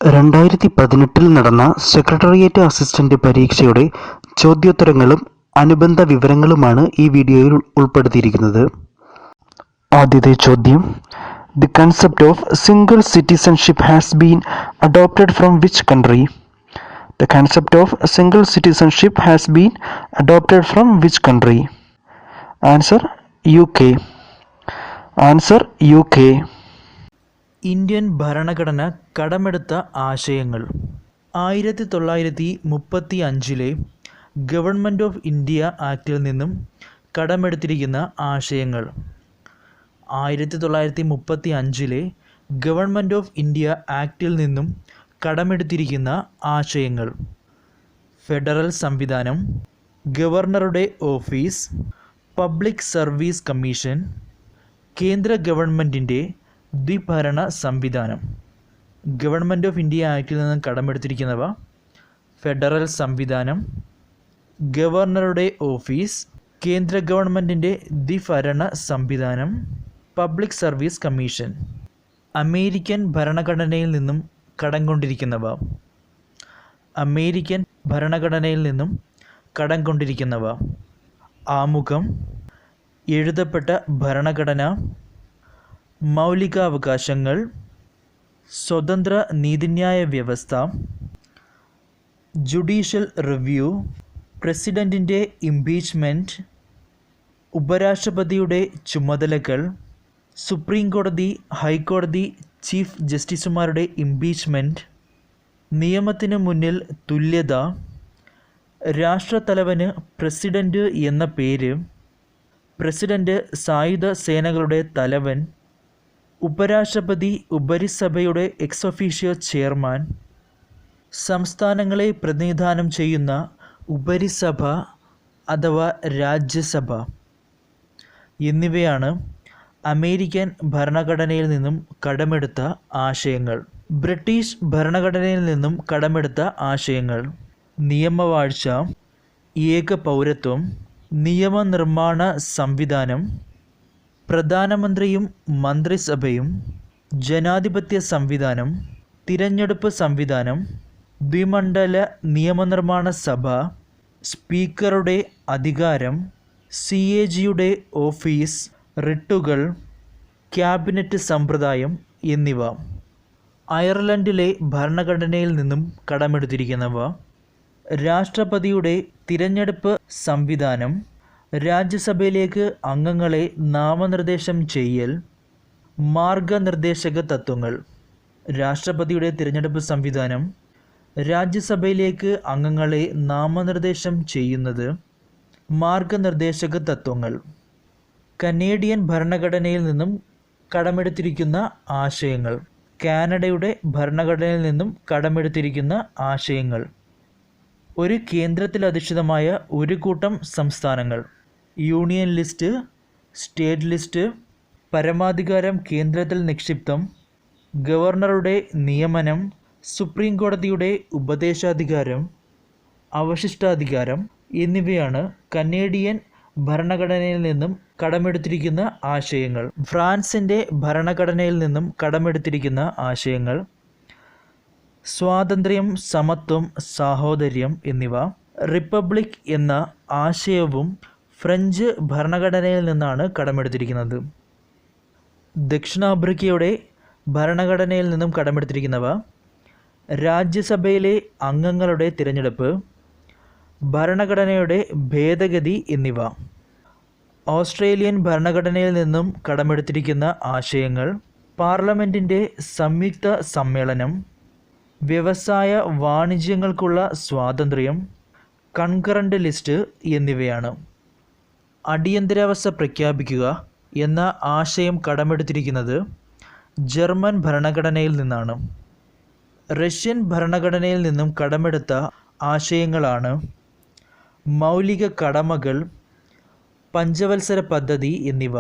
2018 നടന്ന secretariat assistant പരീക്ഷയുടെ ചോദ്യോത്തരങ്ങളും അനുബന്ധ വിവരങ്ങളുമാണ് ഈ വീഡിയോയിൽ ഉൾപ്പെടുത്തിയിരിക്കുന്നത്. ആദ്യത്തെ ചോദ്യം: the concept of single citizenship has been adopted from which country? The concept of single citizenship has been adopted from which country? Answer: UK. Answer: UK. Indian ഭരണഘടന കടമെടുത്ത ആശയങ്ങൾ. 1935 ഗവൺമെൻറ് ഓഫ് ഇന്ത്യ ആക്ടിൽ നിന്നും കടമെടുത്തിരിക്കുന്ന ആശയങ്ങൾ. 1935 ഗവൺമെൻറ് ഓഫ് ഇന്ത്യ ആക്ടിൽ നിന്നും കടമെടുത്തിരിക്കുന്ന ആശയങ്ങൾ: federal സംവിധാനം, ഗവർണറുടെ office, public service commission, കേന്ദ്ര ഗവൺമെൻറ്റിൻ്റെ ദ്വിഭരണ സംവിധാനം. ഗവൺമെൻറ് ഓഫ് ഇന്ത്യ ആക്ടിൽ നിന്നും കടമെടുത്തിരിക്കുന്നവ: ഫെഡറൽ സംവിധാനം, ഗവർണറുടെ ഓഫീസ്, കേന്ദ്ര ഗവൺമെൻറ്റിൻ്റെ ദ്വിഭരണ സംവിധാനം, പബ്ലിക് സർവീസ് കമ്മീഷൻ. അമേരിക്കൻ ഭരണഘടനയിൽ നിന്നും കടം കൊണ്ടിരിക്കുന്നവ: അമേരിക്കൻ ഭരണഘടനയിൽ നിന്നും കടം കൊണ്ടിരിക്കുന്നവ: ആമുഖം, എഴുതപ്പെട്ട ഭരണഘടന, മൗലികാവകാശങ്ങൾ, സ്വതന്ത്ര നീതിന്യായ വ്യവസ്ഥ, ജുഡീഷ്യൽ റിവ്യൂ, പ്രസിഡൻറ്റിൻ്റെ ഇംപീച്ച്മെൻറ്റ്, ഉപരാഷ്ട്രപതിയുടെ ചുമതലകൾ, സുപ്രീം കോടതി, ഹൈക്കോടതി ചീഫ് ജസ്റ്റിസുമാരുടെ ഇംപീച്ച്മെൻറ്റ്, നിയമത്തിനു മുന്നിൽ തുല്യത, രാഷ്ട്രത്തലവന് പ്രസിഡൻറ്റ് എന്ന പേര്, പ്രസിഡൻറ്റ് സായുധ സേനകളുടെ തലവൻ, ഉപരാഷ്ട്രപതി ഉപരിസഭയുടെ എക്സ് ഒഫീഷ്യോ ചെയർമാൻ, സംസ്ഥാനങ്ങളെ പ്രതിനിധാനം ചെയ്യുന്ന ഉപരിസഭ അഥവാ രാജ്യസഭ എന്നിവയാണ് അമേരിക്കൻ ഭരണഘടനയിൽ നിന്നും കടമെടുത്ത ആശയങ്ങൾ. ബ്രിട്ടീഷ് ഭരണഘടനയിൽ നിന്നും കടമെടുത്ത ആശയങ്ങൾ: നിയമവാഴ്ച, ഏക പൗരത്വം, നിയമനിർമ്മാണ സംവിധാനം, പ്രധാനമന്ത്രിയും മന്ത്രിസഭയും, ജനാധിപത്യ സംവിധാനം, തിരഞ്ഞെടുപ്പ് സംവിധാനം, ദ്വിമണ്ഡല നിയമനിർമ്മാണ സഭ, സ്പീക്കറുടെ അധികാരം, CAGയുടെ ഓഫീസ്, റിട്ടുകൾ, ക്യാബിനറ്റ് സമ്പ്രദായം എന്നിവ. അയർലൻഡിലെ ഭരണഘടനയിൽ നിന്നും കടമെടുത്തിരിക്കുന്നവ: രാഷ്ട്രപതിയുടെ തിരഞ്ഞെടുപ്പ് സംവിധാനം, രാജ്യസഭയിലേക്ക് അംഗങ്ങളെ നാമനിർദ്ദേശം ചെയ്യൽ, മാർഗനിർദ്ദേശക തത്വങ്ങൾ. രാഷ്ട്രപതിയുടെ തിരഞ്ഞെടുപ്പ് സംവിധാനം, രാജ്യസഭയിലേക്ക് അംഗങ്ങളെ നാമനിർദ്ദേശം ചെയ്യുന്നത്, മാർഗനിർദ്ദേശക തത്വങ്ങൾ. കനേഡിയൻ ഭരണഘടനയിൽ നിന്നും കടമെടുത്തിരിക്കുന്ന ആശയങ്ങൾ. കാനഡയുടെ ഭരണഘടനയിൽ നിന്നും കടമെടുത്തിരിക്കുന്ന ആശയങ്ങൾ: ഒരു കേന്ദ്രത്തിലധിഷ്ഠിതമായ ഒരു കൂട്ടം സംസ്ഥാനങ്ങൾ, യൂണിയൻ ലിസ്റ്റ്, സ്റ്റേറ്റ് ലിസ്റ്റ്, പരമാധികാരം കേന്ദ്രത്തിൽ നിക്ഷിപ്തം, ഗവർണറുടെ നിയമനം, സുപ്രീം കോടതിയുടെ ഉപദേശാധികാരം, അവശിഷ്ടാധികാരം എന്നിവയാണ് കനേഡിയൻ ഭരണഘടനയിൽ നിന്നും കടമെടുത്തിരിക്കുന്ന ആശയങ്ങൾ. ഫ്രാൻസിൻ്റെ ഭരണഘടനയിൽ നിന്നും കടമെടുത്തിരിക്കുന്ന ആശയങ്ങൾ: സ്വാതന്ത്ര്യം, സമത്വം, സാഹോദര്യം എന്നിവ. റിപ്പബ്ലിക് എന്ന ആശയവും ഫ്രഞ്ച് ഭരണഘടനയിൽ നിന്നാണ് കടമെടുത്തിരിക്കുന്നത്. ദക്ഷിണാഫ്രിക്കയുടെ ഭരണഘടനയിൽ നിന്നും കടമെടുത്തിരിക്കുന്നവ: രാജ്യസഭയിലെ അംഗങ്ങളുടെ തിരഞ്ഞെടുപ്പ്, ഭരണഘടനയുടെ ഭേദഗതി എന്നിവ. ഓസ്ട്രേലിയൻ ഭരണഘടനയിൽ നിന്നും കടമെടുത്തിരിക്കുന്ന ആശയങ്ങൾ: പാർലമെൻറ്റിൻ്റെ സംയുക്ത സമ്മേളനം, വ്യവസായ വാണിജ്യങ്ങൾക്കുള്ള സ്വാതന്ത്ര്യം, കൺകറൻ്റ് ലിസ്റ്റ് എന്നിവയാണ്. അടിയന്തരാവസ്ഥ പ്രഖ്യാപിക്കുക എന്ന ആശയം കടമെടുത്തിരിക്കുന്നത് ജർമ്മൻ ഭരണഘടനയിൽ നിന്നാണ്. റഷ്യൻ ഭരണഘടനയിൽ നിന്നും കടമെടുത്ത ആശയങ്ങളാണ് മൗലിക കടമകൾ, പഞ്ചവത്സര പദ്ധതി എന്നിവ.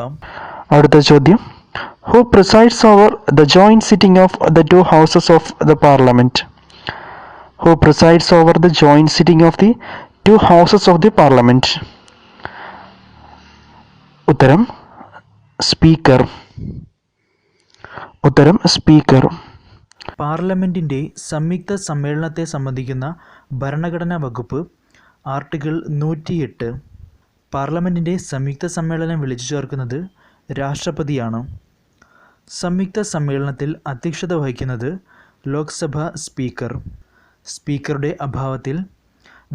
അടുത്ത ചോദ്യം: Who presides over the joint sitting of the two houses of the parliament? Who presides over the joint sitting of the two houses of the parliament? ഉത്തരം സ്പീക്കർ. പാർലമെൻറ്റിൻ്റെ സംയുക്ത സമ്മേളനത്തെ സംബന്ധിക്കുന്ന ഭരണഘടനാ വകുപ്പ് ആർട്ടിക്കിൾ 108. പാർലമെൻറ്റിൻ്റെ സംയുക്ത സമ്മേളനം വിളിച്ചു ചേർക്കുന്നത് രാഷ്ട്രപതിയാണ്. സംയുക്ത സമ്മേളനത്തിൽ അധ്യക്ഷത വഹിക്കുന്നത് ലോക്സഭാ സ്പീക്കർ. സ്പീക്കറുടെ അഭാവത്തിൽ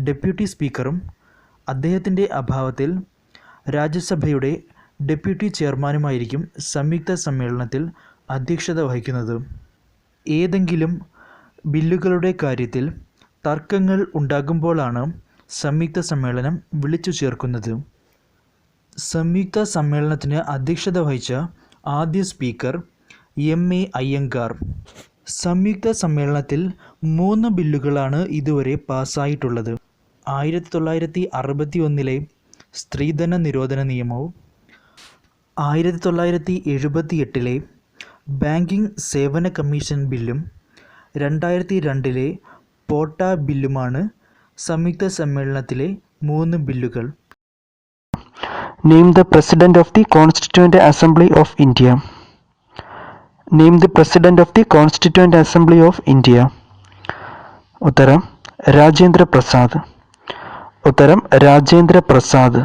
ഡെപ്യൂട്ടി സ്പീക്കറും അദ്ദേഹത്തിൻ്റെ അഭാവത്തിൽ രാജ്യസഭയുടെ ഡെപ്യൂട്ടി ചെയർമാനുമായിരിക്കും സംയുക്ത സമ്മേളനത്തിൽ അധ്യക്ഷത വഹിക്കുന്നത്. ഏതെങ്കിലും ബില്ലുകളുടെ കാര്യത്തിൽ തർക്കങ്ങൾ ഉണ്ടാകുമ്പോഴാണ് സംയുക്ത സമ്മേളനം വിളിച്ചു ചേർക്കുന്നത്. സംയുക്ത സമ്മേളനത്തിന് അധ്യക്ഷത വഹിച്ച ആദ്യ സ്പീക്കർ എം.എ. അയ്യങ്കാർ. സംയുക്ത സമ്മേളനത്തിൽ 3 ബില്ലുകളാണ് ഇതുവരെ പാസ്സായിട്ടുള്ളത്. 1961 സ്ത്രീധന നിരോധന നിയമവും 1978 ബാങ്കിംഗ് സേവന കമ്മീഷൻ ബില്ലും 2002 പോട്ട ബില്ലുമാണ് സംയുക്ത സമ്മേളനത്തിലെ 3 ബില്ലുകൾ. Name the President of the Constituent Assembly of India. Name the President of the Constituent Assembly of India. ഉത്തരം രാജേന്ദ്ര പ്രസാദ്. ഉത്തരം രാജേന്ദ്ര പ്രസാദ്.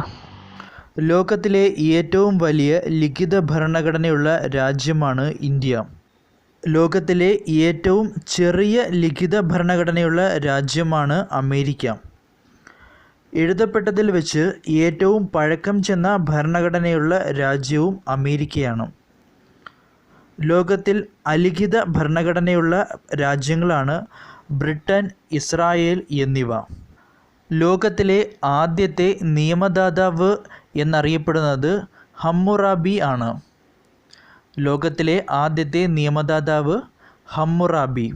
ലോകത്തിലെ ഏറ്റവും വലിയ ലിഖിത ഭരണഘടനയുള്ള രാജ്യമാണ് ഇന്ത്യ. ലോകത്തിലെ ഏറ്റവും ചെറിയ ലിഖിത ഭരണഘടനയുള്ള രാജ്യമാണ് അമേരിക്ക. എഴുതപ്പെട്ടതിൽ വെച്ച് ഏറ്റവും പഴക്കം ചെന്ന ഭരണഘടനയുള്ള രാജ്യവും അമേരിക്കയാണ്. ലോകത്തിൽ അലിഖിത ഭരണഘടനയുള്ള രാജ്യങ്ങളാണ് ബ്രിട്ടൻ, ഇസ്രായേൽ എന്നിവ. ലോകത്തിലെ ആദ്യത്തെ നിയമദാതാവ് എന്നറിയപ്പെടുന്നത് ഹമ്മുറാബി ആണ്. ലോകത്തിലെ ആദ്യത്തെ നിയമദാതാവ് ഹമ്മുറാബി.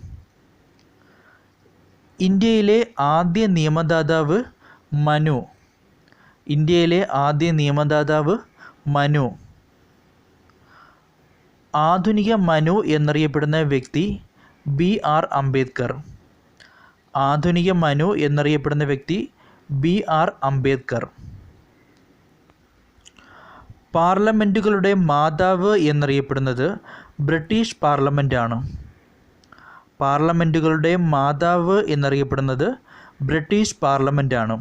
ഇന്ത്യയിലെ ആദ്യ നിയമദാതാവ് മനു. ഇന്ത്യയിലെ ആദ്യ നിയമദാതാവ് മനു. ആധുനിക മനു എന്നറിയപ്പെടുന്ന വ്യക്തി ബി.ആർ. അംബേദ്കർ. ആധുനിക മനു എന്നറിയപ്പെടുന്ന വ്യക്തി ബി.ആർ. അംബേദ്കർ. പാർലമെൻറ്റുകളുടെ മാതാവ് എന്നറിയപ്പെടുന്നത് ബ്രിട്ടീഷ് പാർലമെൻറ്റാണ്. പാർലമെൻറ്റുകളുടെ മാതാവ് എന്നറിയപ്പെടുന്നത് ബ്രിട്ടീഷ് പാർലമെൻറ്റാണ്.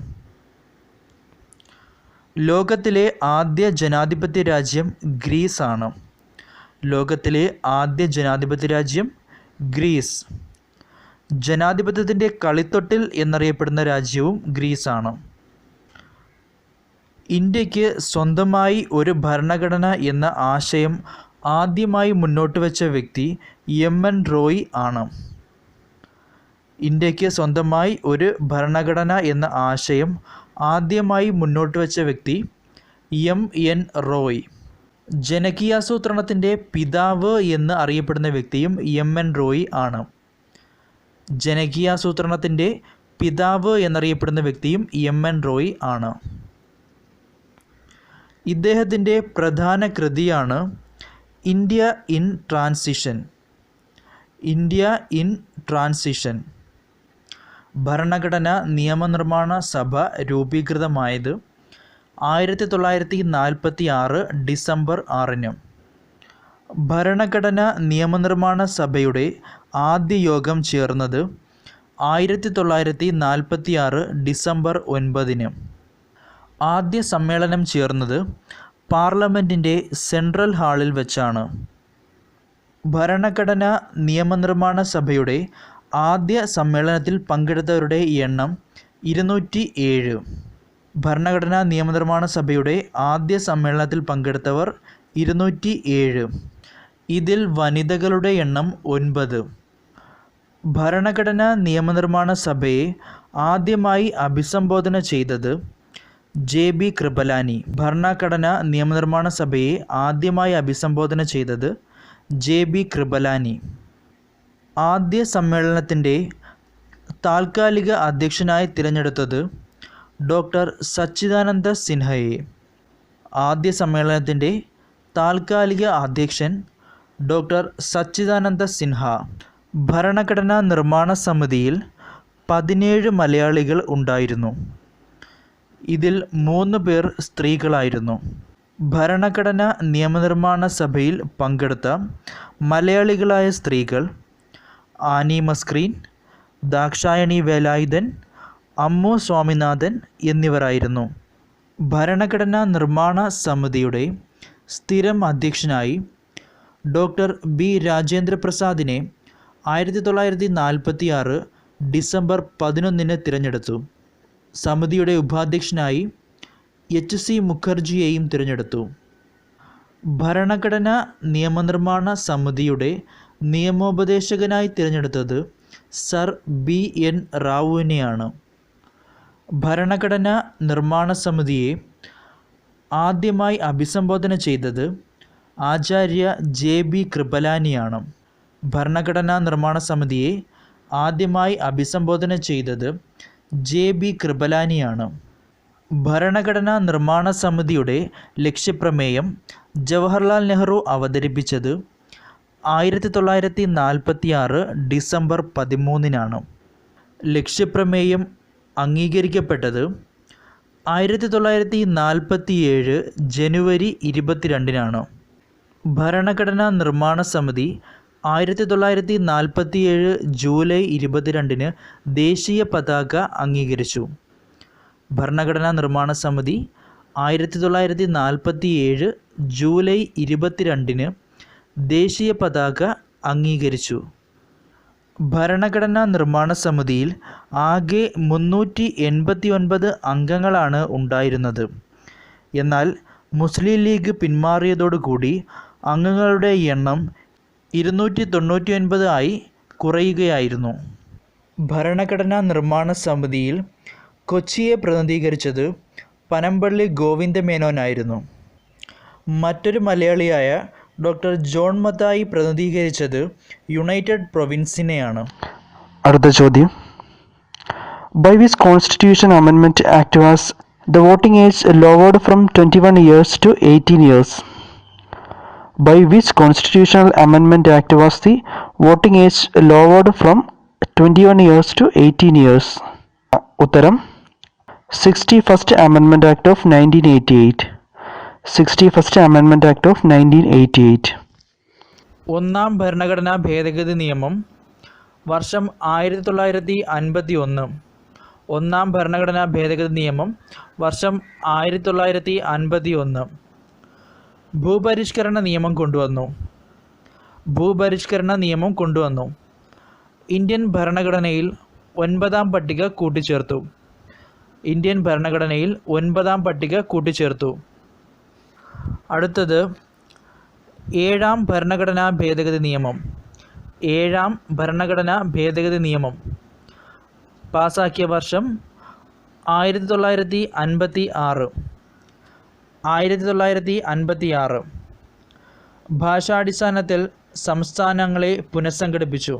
ലോകത്തിലെ ആദ്യ ജനാധിപത്യ രാജ്യം ഗ്രീസ് ആണ്. ലോകത്തിലെ ആദ്യ ജനാധിപത്യ രാജ്യം ഗ്രീസ്. ജനാധിപത്യത്തിൻ്റെ കളിത്തൊട്ടിൽ എന്നറിയപ്പെടുന്ന രാജ്യവും ഗ്രീസാണ്. ഇന്ത്യക്ക് സ്വന്തമായി ഒരു ഭരണഘടന എന്ന ആശയം ആദ്യമായി മുന്നോട്ട് വച്ച വ്യക്തി എം.എൻ. റോയ് ആണ്. ഇന്ത്യക്ക് സ്വന്തമായി ഒരു ഭരണഘടന എന്ന ആശയം ആദ്യമായി മുന്നോട്ട് വച്ച വ്യക്തി എം.എൻ. റോയ്. ജനകീയാസൂത്രണത്തിൻ്റെ പിതാവ് എന്ന് അറിയപ്പെടുന്ന വ്യക്തിയും എം.എൻ. റോയ് ആണ്. ജനകീയാസൂത്രണത്തിൻ്റെ പിതാവ് എന്നറിയപ്പെടുന്ന വ്യക്തിയും എം.എൻ. റോയ് ആണ്. ഇദ്ദേഹത്തിൻ്റെ പ്രധാന കൃതിയാണ് India in transition. India in transition. ഭരണഘടനാ നിയമനിർമ്മാണ സഭ രൂപീകൃതമായത് 1946 ഡിസംബർ 6. ഭരണഘടനാ നിയമനിർമ്മാണ സഭയുടെ ആദ്യ യോഗം ചേർന്നത് 1946 ഡിസംബർ 9. ആദ്യ സമ്മേളനം ചേർന്നത് പാർലമെൻറ്റിൻ്റെ സെൻട്രൽ ഹാളിൽ വെച്ചാണ്. ഭരണഘടനാ നിയമനിർമ്മാണ സഭയുടെ ആദ്യ സമ്മേളനത്തിൽ പങ്കെടുത്തവരുടെ എണ്ണം 207. ഭരണഘടനാ നിയമനിർമ്മാണ സഭയുടെ ആദ്യ സമ്മേളനത്തിൽ പങ്കെടുത്തവർ 207. ഇതിൽ വനിതകളുടെ എണ്ണം 9. ഭരണഘടനാ നിയമനിർമ്മാണ സഭയെ ആദ്യമായി അഭിസംബോധന ചെയ്തത് ജെ.ബി. കൃപലാനി. ഭരണഘടനാ നിയമനിർമ്മാണ സഭയെ ആദ്യമായി അഭിസംബോധന ചെയ്തത് ജെ.ബി. കൃപലാനി. ആദ്യ സമ്മേളനത്തിൻ്റെ താൽക്കാലിക അധ്യക്ഷനായി തിരഞ്ഞെടുത്തത് ഡോക്ടർ സച്ചിദാനന്ദ സിൻഹയെ. ആദ്യ സമ്മേളനത്തിൻ്റെ താൽക്കാലിക അധ്യക്ഷൻ ഡോക്ടർ സച്ചിദാനന്ദ സിൻഹ. ഭരണഘടനാ നിർമ്മാണ സമിതിയിൽ 17 മലയാളികൾ ഉണ്ടായിരുന്നു. ഇതിൽ 3 പേർ സ്ത്രീകളായിരുന്നു. ഭരണഘടനാ നിയമനിർമ്മാണ സഭയിൽ പങ്കെടുത്ത മലയാളികളായ സ്ത്രീകൾ ആനി മസ്ക്രീൻ, ദാക്ഷായണി വേലായുധൻ, അമ്മു സ്വാമിനാഥൻ എന്നിവരായിരുന്നു. ഭരണഘടനാ നിർമ്മാണ സമിതിയുടെ സ്ഥിരം അധ്യക്ഷനായി ഡോക്ടർ ബി രാജേന്ദ്ര പ്രസാദിനെ 1946 ഡിസംബർ 11 തിരഞ്ഞെടുത്തു. സമിതിയുടെ ഉപാധ്യക്ഷനായി HC മുഖർജിയെയും തിരഞ്ഞെടുത്തു. ഭരണഘടനാ നിയമനിർമ്മാണ സമിതിയുടെ നിയമോപദേശകനായി തിരഞ്ഞെടുത്തത് സർ BN റാവുവിനെയാണ്. ഭരണഘടനാ നിർമ്മാണ സമിതിയെ ആദ്യമായി അഭിസംബോധന ചെയ്തത് ആചാര്യ JB കൃപലാനിയാണ്. ഭരണഘടനാ നിർമ്മാണ സമിതിയെ ആദ്യമായി അഭിസംബോധന ചെയ്തത് JB കൃപലാനിയാണ്. ഭരണഘടനാ നിർമ്മാണ സമിതിയുടെ ലക്ഷ്യപ്രമേയം ജവഹർലാൽ നെഹ്റു അവതരിപ്പിച്ചത് 1946 ഡിസംബർ 13 ലക്ഷ്യപ്രമേയം അംഗീകരിക്കപ്പെട്ടത് 1947 ജനുവരി 22 ഭരണഘടനാ നിർമ്മാണ സമിതി 1947 ജൂലൈ 22 ദേശീയ പതാക അംഗീകരിച്ചു. ഭരണഘടനാ നിർമ്മാണ സമിതി 1947 ജൂലൈ 22 ദേശീയ പതാക അംഗീകരിച്ചു. ഭരണഘടനാ നിർമ്മാണ സമിതിയിൽ ആകെ 389 അംഗങ്ങളാണ് ഉണ്ടായിരുന്നത്. എന്നാൽ മുസ്ലിം ലീഗ് പിന്മാറിയതോടുകൂടി അംഗങ്ങളുടെ എണ്ണം 299 ആയി കുറയുകയായിരുന്നു. ഭരണഘടനാ നിർമ്മാണ സമിതിയിൽ കൊച്ചിയെ പ്രതിനിധീകരിച്ചത് പനമ്പള്ളി ഗോവിന്ദമേനോനായിരുന്നു. മറ്റൊരു മലയാളിയായ ഡോക്ടർ ജോൺ മത്തായി പ്രതിനിധീകരിച്ചത് യുണൈറ്റഡ് പ്രൊവിൻസിനെയാണ്. അടുത്ത ചോദ്യം. By which Constitution Amendment Act was the voting age lowered from 21 years to 18 years? By which Constitutional Amendment Act was the voting age lowered from 21 years to 18 years? ഉത്തരം 61st Amendment Act of 1988. 61st Amendment Act of 1988. ഒന്നാം ഭരണഘടനാ ഭേദഗതി നിയമം വർഷം 1951. ഒന്നാം ഭരണഘടനാ ഭേദഗതി നിയമം വർഷം 1951. ഭൂപരിഷ്കരണ നിയമം കൊണ്ടുവന്നു. ഭൂപരിഷ്കരണ നിയമം കൊണ്ടുവന്നു. ഇന്ത്യൻ ഭരണഘടനയിൽ 9ാം പട്ടിക കൂട്ടിച്ചേർത്തു. ഇന്ത്യൻ ഭരണഘടനയിൽ 9ാം പട്ടിക കൂട്ടിച്ചേർത്തു. അടുത്തത് 7ാം ഭരണഘടനാ ഭേദഗതി നിയമം. 7ാം ഭരണഘടനാ ഭേദഗതി നിയമം പാസാക്കിയ വർഷം 1956. 1956. ഭാഷാടിസ്ഥാനത്തിൽ സംസ്ഥാനങ്ങളെ പുനഃസംഘടിപ്പിച്ചു.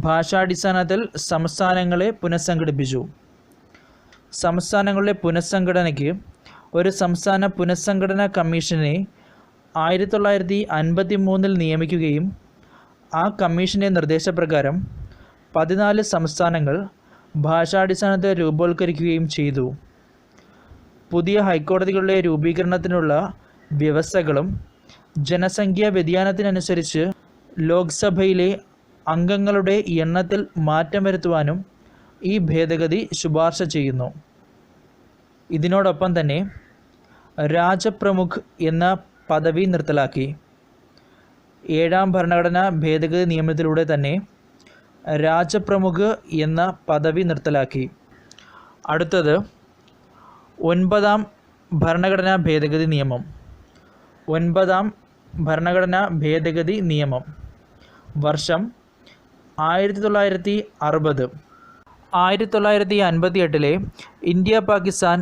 ഭാഷാടിസ്ഥാനത്തിൽ സംസ്ഥാനങ്ങളെ പുനഃസംഘടിപ്പിച്ചു. സംസ്ഥാനങ്ങളുടെ പുനഃസംഘടനയ്ക്ക് ഒരു സംസ്ഥാന പുനഃസംഘടനാ കമ്മീഷനെ 1953 നിയമിക്കുകയും ആ കമ്മീഷൻ്റെ നിർദ്ദേശപ്രകാരം 14 സംസ്ഥാനങ്ങൾ ഭാഷാടിസ്ഥാനത്തിൽ രൂപവത്കരിക്കുകയും ചെയ്തു. പുതിയ ഹൈക്കോടതികളുടെ രൂപീകരണത്തിനുള്ള വ്യവസ്ഥകളും ജനസംഖ്യാ വ്യതിയാനത്തിനനുസരിച്ച് ലോക്സഭയിലെ അംഗങ്ങളുടെ എണ്ണത്തിൽ മാറ്റം വരുത്തുവാനും ഈ ഭേദഗതി ശുപാർശ ചെയ്യുന്നു. ഇതിനോടൊപ്പം തന്നെ രാജപ്രമുഖ് എന്ന പദവി നിർത്തലാക്കി. 7ാം ഭരണഘടനാ ഭേദഗതി നിയമത്തിലൂടെ തന്നെ രാജപ്രമുഖ് എന്ന പദവി നിർത്തലാക്കി. അടുത്തത് 9ാം ഭരണഘടനാ ഭേദഗതി നിയമം. 9ാം ഭരണഘടനാ ഭേദഗതി നിയമം വർഷം 1960. 1958 ഇന്ത്യ പാകിസ്ഥാൻ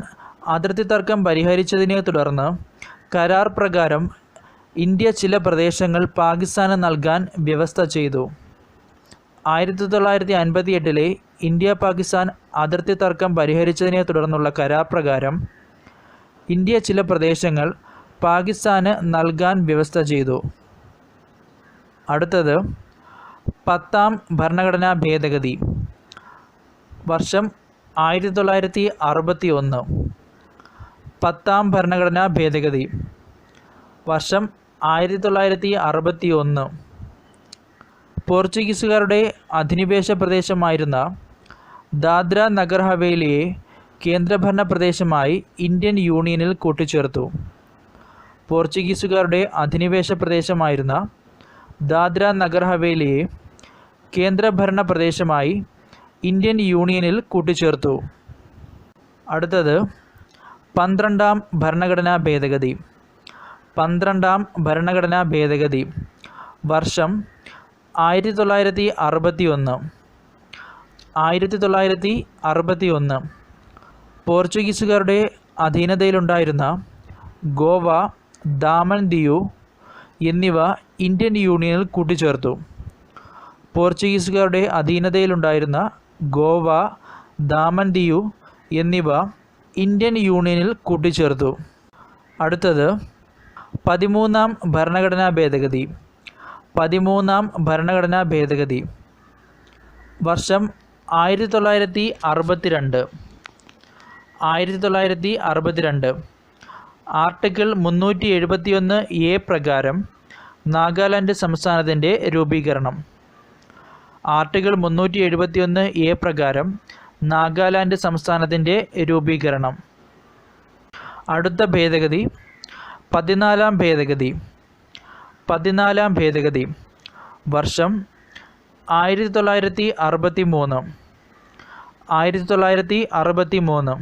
അതിർത്തി തർക്കം പരിഹരിച്ചതിനെ തുടർന്ന് കരാർ പ്രകാരം ഇന്ത്യ ചില പ്രദേശങ്ങൾ പാകിസ്ഥാന് നൽകാൻ വ്യവസ്ഥ ചെയ്തു. 1958 ഇന്ത്യ പാകിസ്ഥാൻ അതിർത്തി തർക്കം പരിഹരിച്ചതിനെ തുടർന്നുള്ള കരാർ പ്രകാരം ഇന്ത്യ ചില പ്രദേശങ്ങൾ പാകിസ്ഥാന് നൽകാൻ വ്യവസ്ഥ ചെയ്തു. അടുത്തത് 10ാം ഭരണഘടനാ ഭേദഗതി വർഷം 1961. 10ാം ഭരണഘടനാ ഭേദഗതി വർഷം 1961. പോർച്ചുഗീസുകാരുടെ അധിനിവേശ പ്രദേശമായിരുന്ന ദാദ്ര നഗർ ഹവേലിയെ കേന്ദ്രഭരണ പ്രദേശമായി ഇന്ത്യൻ യൂണിയനിൽ കൂട്ടിച്ചേർത്തു. പോർച്ചുഗീസുകാരുടെ അധിനിവേശ പ്രദേശമായിരുന്ന ദാദ്ര നഗർ ഹവേലിയെ കേന്ദ്രഭരണ പ്രദേശമായി ഇന്ത്യൻ യൂണിയനിൽ കൂട്ടിച്ചേർത്തു. അടുത്തത് 12ാം ഭരണഘടനാ ഭേദഗതി. 12ാം ഭരണഘടനാ ഭേദഗതി വർഷം 1961. 1961 പോർച്ചുഗീസുകാരുടെ അധീനതയിലുണ്ടായിരുന്ന ഗോവ, ദാമൻ ദിയു എന്നിവ ഇന്ത്യൻ യൂണിയനിൽ കൂട്ടിച്ചേർത്തു. പോർച്ചുഗീസുകാരുടെ അധീനതയിലുണ്ടായിരുന്ന ഗോവ, ദാമൻ ദിയു എന്നിവ ഇന്ത്യൻ യൂണിയനിൽ കൂട്ടിച്ചേർത്തു. അടുത്തത് 13ാം ഭരണഘടനാ ഭേദഗതി. 13ാം ഭരണഘടനാ ഭേദഗതി വർഷം 1962. 1962 ആർട്ടിക്കിൾ 371A പ്രകാരം നാഗാലാൻഡ് സംസ്ഥാനത്തിൻ്റെ രൂപീകരണം. ആർട്ടിക്കിൾ 371A പ്രകാരം നാഗാലാൻഡ് സംസ്ഥാനത്തിൻ്റെ രൂപീകരണം. അടുത്ത ഭേദഗതി 14ാം ഭേദഗതി. 14ാം ഭേദഗതി വർഷം 1963. 1963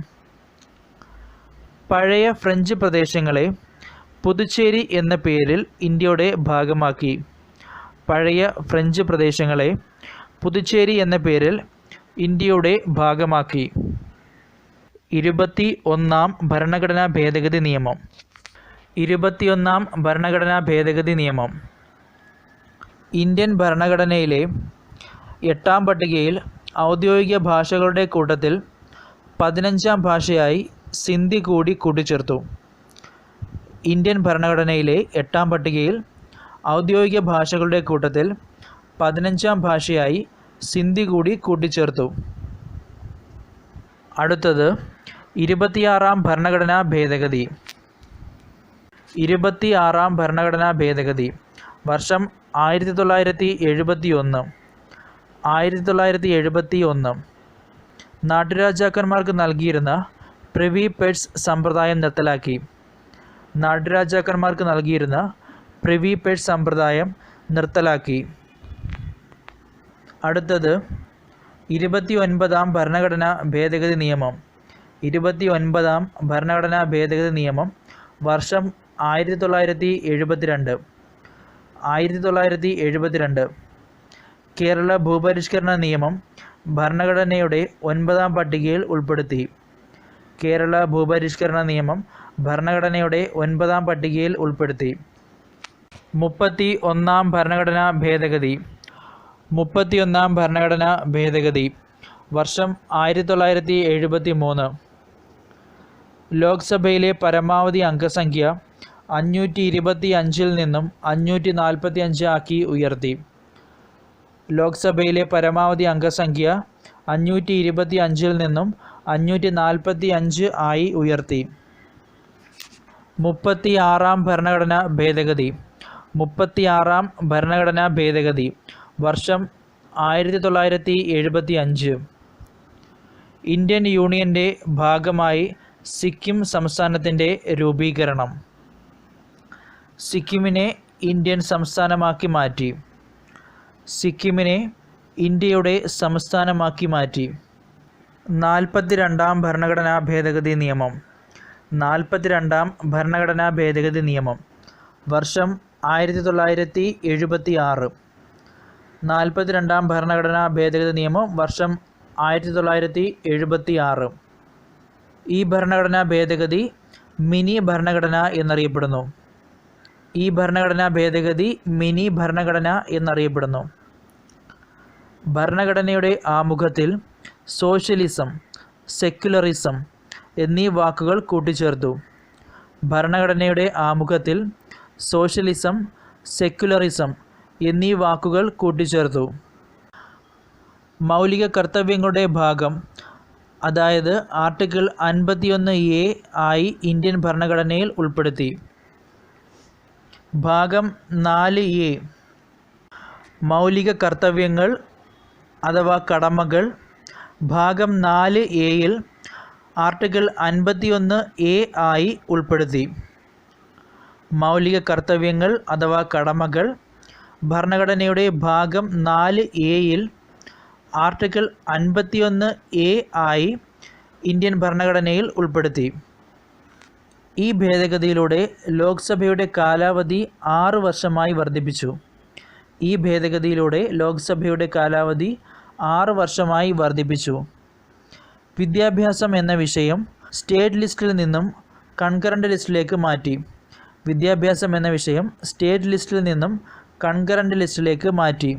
പഴയ ഫ്രഞ്ച് പ്രദേശങ്ങളെ പുതുച്ചേരി എന്ന പേരിൽ ഇന്ത്യയുടെ ഭാഗമാക്കി. പഴയ ഫ്രഞ്ച് പ്രദേശങ്ങളെ പുതുച്ചേരി എന്ന പേരിൽ ഇന്ത്യയുടെ ഭാഗമാക്കി. 21ാം ഭരണഘടനാ ഭേദഗതി നിയമം. 21ാം ഭരണഘടനാ ഭേദഗതി നിയമം ഇന്ത്യൻ ഭരണഘടനയിലെ 8ാം പട്ടികയിൽ ഔദ്യോഗിക ഭാഷകളുടെ കൂട്ടത്തിൽ 15ാം ഭാഷയായി സിന്ധി കൂടി കൂട്ടിച്ചേർത്തു. ഇന്ത്യൻ ഭരണഘടനയിലെ 8ാം പട്ടികയിൽ ഔദ്യോഗിക ഭാഷകളുടെ കൂട്ടത്തിൽ 15ാം ഭാഷയായി സിന്ധി കൂടി കൂട്ടിച്ചേർത്തു. അടുത്തത് 26ാം ഭരണഘടനാ ഭേദഗതി. 26ാം ഭരണഘടനാ ഭേദഗതി വർഷം 1971. 1971 നാട്ടുരാജാക്കന്മാർക്ക് നൽകിയിരുന്ന പ്രിവി പെറ്റ്സ് സമ്പ്രദായം നിർത്തലാക്കി. നാട്ടുരാജാക്കന്മാർക്ക് നൽകിയിരുന്ന പ്രിവി പെറ്റ്സ് സമ്പ്രദായം നിർത്തലാക്കി. അടുത്തത് 29ാം ഭരണഘടനാ ഭേദഗതി നിയമം. 29ാം ഭരണഘടനാ ഭേദഗതി നിയമം വർഷം 1972. 1972 കേരള ഭൂപരിഷ്കരണ നിയമം ഭരണഘടനയുടെ 9ാം പട്ടികയിൽ ഉൾപ്പെടുത്തി. കേരള ഭൂപരിഷ്കരണ നിയമം ഭരണഘടനയുടെ 9ാം പട്ടികയിൽ ഉൾപ്പെടുത്തി. 31ാം ഭരണഘടനാ ഭേദഗതി. 31ാം ഭരണഘടനാ ഭേദഗതി വർഷം 1973. ലോക്സഭയിലെ പരമാവധി അംഗസംഖ്യ 525 നിന്നും 545 ആക്കി ഉയർത്തി. ലോക്സഭയിലെ പരമാവധി അംഗസംഖ്യ 525 നിന്നും 545 ആയി ഉയർത്തി. 36ാം ഭരണഘടനാ ഭേദഗതി. 36ാം ഭരണഘടനാ ഭേദഗതി വർഷം 1975. ഇന്ത്യൻ യൂണിയൻ്റെ ഭാഗമായി സിക്കിം സംസ്ഥാനത്തിൻ്റെ രൂപീകരണം. സിക്കിമിനെ ഇന്ത്യൻ സംസ്ഥാനമാക്കി മാറ്റി. സിക്കിമിനെ ഇന്ത്യയുടെ സംസ്ഥാനമാക്കി മാറ്റി. 42ാം ഭരണഘടനാ ഭേദഗതി നിയമം. 42ാം ഭരണഘടനാ ഭേദഗതി നിയമം വർഷം 1976. 42ാം ഭരണഘടനാ ഭേദഗതി നിയമം വർഷം 1976. ഈ ഭരണഘടനാ ഭേദഗതി മിനി ഭരണഘടന എന്നറിയപ്പെടുന്നു. ഈ ഭരണഘടനാ ഭേദഗതി മിനി ഭരണഘടന എന്നറിയപ്പെടുന്നു. ഭരണഘടനയുടെ ആമുഖത്തിൽ സോഷ്യലിസം, സെക്യുലറിസം എന്നീ വാക്കുകൾ കൂട്ടിച്ചേർത്തു. ഭരണഘടനയുടെ ആമുഖത്തിൽ സോഷ്യലിസം, സെക്യുലറിസം എന്നീ വാക്കുകൾ കൂട്ടിച്ചേർത്തു. മൗലിക കർത്തവ്യങ്ങളുടെ ഭാഗം, അതായത് ആർട്ടിക്കിൾ 51A ആയി ഇന്ത്യൻ ഭരണഘടനയിൽ ഉൾപ്പെടുത്തി. ഭാഗം 4A മൗലിക കർത്തവ്യങ്ങൾ അഥവാ കടമകൾ ഭാഗം 4A-യിൽ ആർട്ടിക്കിൾ 51A ആയി ഉൾപ്പെടുത്തി. മൗലിക കർത്തവ്യങ്ങൾ അഥവാ കടമകൾ ഭരണഘടനയുടെ ഭാഗം 4A-യിൽ ആർട്ടിക്കിൾ 51A ആയി ഇന്ത്യൻ ഭരണഘടനയിൽ ഉൾപ്പെടുത്തി. ഈ ഭേദഗതിയിലൂടെ ലോക്സഭയുടെ കാലാവധി 6 വർഷമായി വർദ്ധിപ്പിച്ചു. വിദ്യാഭ്യാസം എന്ന വിഷയം സ്റ്റേറ്റ് ലിസ്റ്റിൽ നിന്നും കൺകറൻറ്റ് ലിസ്റ്റിലേക്ക് മാറ്റി.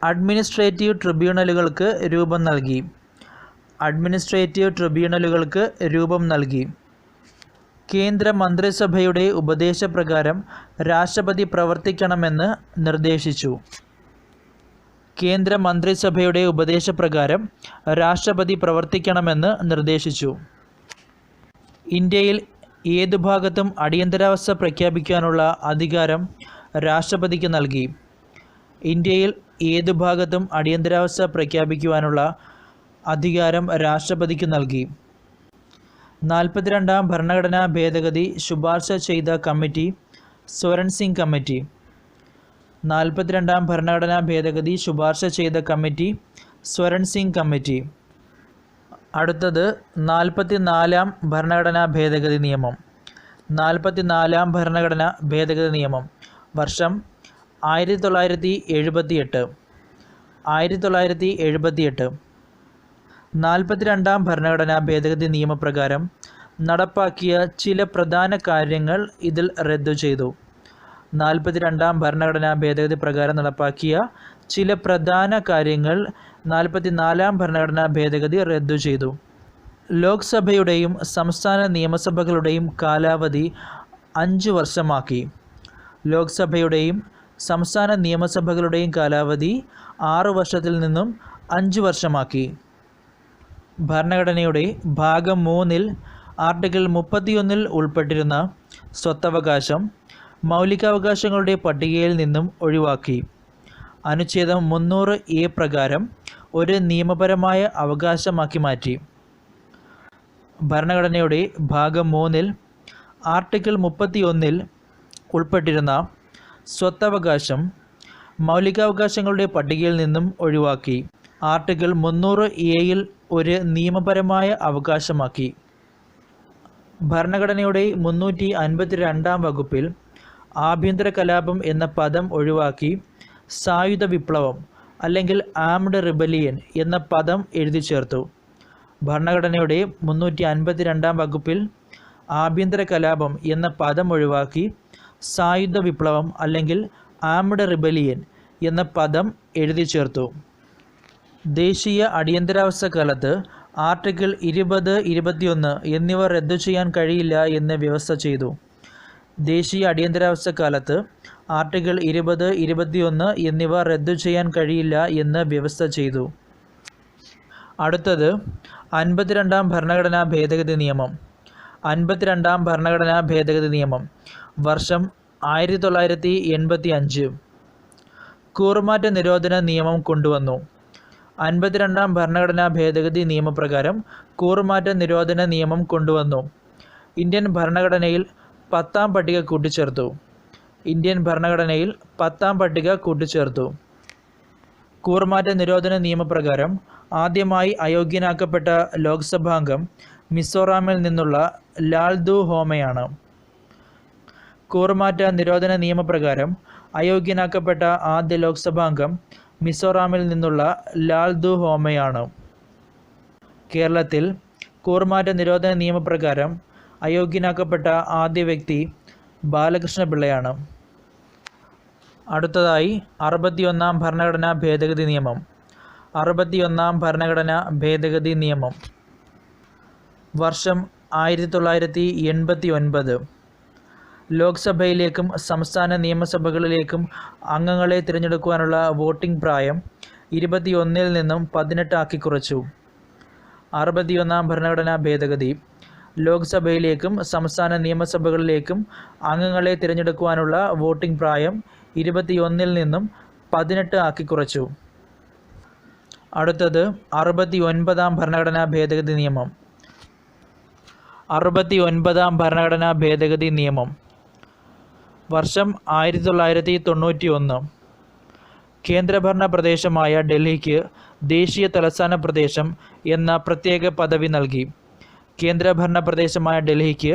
അഡ്മിനിസ്ട്രേറ്റീവ് ട്രിബ്യൂണലുകൾക്ക് രൂപം നൽകി. കേന്ദ്ര മന്ത്രിസഭയുടെ ഉപദേശപ്രകാരം രാഷ്ട്രപതി പ്രവർത്തിക്കണമെന്ന് നിർദ്ദേശിച്ചു. ഇന്ത്യയിൽ ഏതു ഭാഗത്തും അടിയന്തരാവസ്ഥ പ്രഖ്യാപിക്കാനുള്ള അധികാരം രാഷ്ട്രപതിക്ക് നൽകി. 42ാം ഭരണഘടനാ ഭേദഗതി ശുപാർശ ചെയ്ത കമ്മിറ്റി സ്വരൺ സിംഗ് കമ്മിറ്റി. അടുത്തത് 44ാം ഭരണഘടനാ ഭേദഗതി നിയമം. 44ാം ഭരണഘടനാ ഭേദഗതി നിയമം വർഷം 1978. 42ാം ഭരണഘടനാ ഭേദഗതി നിയമപ്രകാരം നടപ്പാക്കിയ ചില പ്രധാന കാര്യങ്ങൾ ഇതിൽ റദ്ദു ചെയ്തു. 42ാം ഭരണഘടനാ ഭേദഗതി പ്രകാരം നടപ്പാക്കിയ ചില പ്രധാന കാര്യങ്ങൾ 44ാം ഭരണഘടനാ ഭേദഗതി റദ്ദു ചെയ്തു. ലോക്സഭയുടെയും സംസ്ഥാന നിയമസഭകളുടെയും കാലാവധി 5 വർഷമാക്കി. 6 വർഷത്തിൽ നിന്നും 5 വർഷമാക്കി. ഭരണഘടനയുടെ ഭാഗം 3-ൽ ആർട്ടിക്കിൾ 31-ൽ ഉൾപ്പെട്ടിരുന്ന സ്വത്തവകാശം മൗലികാവകാശങ്ങളുടെ പട്ടികയിൽ നിന്നും ഒഴിവാക്കി. അനുച്ഛേദം 300A പ്രകാരം ഒരു നിയമപരമായ അവകാശമാക്കി മാറ്റി. ഭരണഘടനയുടെ ഭാഗം 3-ൽ ആർട്ടിക്കിൾ 31-ൽ ഉൾപ്പെട്ടിരുന്ന സ്വത്തവകാശം മൗലികാവകാശങ്ങളുടെ പട്ടികയിൽ നിന്നും ഒഴിവാക്കി. ആർട്ടിക്കിൾ 300A-യിൽ ഒരു നിയമപരമായ അവകാശമാക്കി. ഭരണഘടനയുടെ 352-ാം വകുപ്പിൽ ആഭ്യന്തര കലാപം എന്ന പദം ഒഴിവാക്കി സായുധ വിപ്ലവം അല്ലെങ്കിൽ ആംഡ് റിബലിയൻ എന്ന പദം എഴുതി ചേർത്തു. ഭരണഘടനയുടെ 352-ാം വകുപ്പിൽ ആഭ്യന്തര കലാപം എന്ന പദം ഒഴിവാക്കി സായുധ വിപ്ലവം അല്ലെങ്കിൽ ആംഡ് റിബലിയൻ എന്ന പദം എഴുതി ചേർത്തു. ദേശീയ അടിയന്തരാവസ്ഥ കാലത്ത് ആർട്ടിക്കിൾ 20, 21 എന്നിവ റദ്ദു ചെയ്യാൻ കഴിയില്ല എന്ന് വ്യവസ്ഥ ചെയ്തു. ദേശീയ അടിയന്തരാവസ്ഥ കാലത്ത് ആർട്ടിക്കിൾ 20, 21 എന്നിവ റദ്ദു ചെയ്യാൻ കഴിയില്ല എന്ന് വ്യവസ്ഥ ചെയ്തു. അടുത്തത് 52ാം ഭരണഘടനാ ഭേദഗതി നിയമം. 52ാം ഭരണഘടനാ ഭേദഗതി നിയമം വർഷം 1985. കൂറുമാറ്റ നിരോധന നിയമം കൊണ്ടുവന്നു. 52ാം ഭരണഘടനാ ഭേദഗതി നിയമപ്രകാരം കൂറുമാറ്റ നിരോധന നിയമം കൊണ്ടുവന്നു. ഇന്ത്യൻ ഭരണഘടനയിൽ 10ാം പട്ടിക കൂട്ടിച്ചേർത്തു. കൂറുമാറ്റ നിരോധന നിയമപ്രകാരം ആദ്യമായി അയോഗ്യനാക്കപ്പെട്ട ലോക്സഭാംഗം മിസോറാമിൽ നിന്നുള്ള ലാൽദു ഹോമയാണ്. കൂറുമാറ്റ നിരോധന നിയമപ്രകാരം അയോഗ്യനാക്കപ്പെട്ട ആദ്യ ലോക്സഭാംഗം മിസോറാമിൽ നിന്നുള്ള ലാൽദു ഹോമയാണ്. കേരളത്തിൽ കൂറുമാറ്റ നിരോധന നിയമപ്രകാരം അയോഗ്യനാക്കപ്പെട്ട ആദ്യ വ്യക്തി ബാലകൃഷ്ണ പിള്ളയാണ്. അടുത്തതായി 61ാം ഭരണഘടനാ ഭേദഗതി നിയമം. 61ാം ഭരണഘടനാ ഭേദഗതി നിയമം വർഷം 1989. ലോക്സഭയിലേക്കും സംസ്ഥാന നിയമസഭകളിലേക്കും അംഗങ്ങളെ തിരഞ്ഞെടുക്കുവാനുള്ള വോട്ടിംഗ് പ്രായം 21-ൽ നിന്നും 18 ആക്കി കുറച്ചു. 61ാം ഭരണഘടനാ ഭേദഗതി ലോക്സഭയിലേക്കും സംസ്ഥാന നിയമസഭകളിലേക്കും അംഗങ്ങളെ തിരഞ്ഞെടുക്കുവാനുള്ള വോട്ടിംഗ് പ്രായം 21-ൽ നിന്നും 18 ആക്കി കുറച്ചു. അടുത്തത് 69-ാം ഭരണഘടനാ ഭേദഗതി നിയമം. 69-ാം ഭരണഘടനാ ഭേദഗതി നിയമം വർഷം 1991. കേന്ദ്രഭരണ പ്രദേശമായ ഡൽഹിക്ക് ദേശീയ തലസ്ഥാന പ്രദേശം എന്ന പ്രത്യേക പദവി നൽകി. കേന്ദ്രഭരണ പ്രദേശമായ ഡൽഹിക്ക്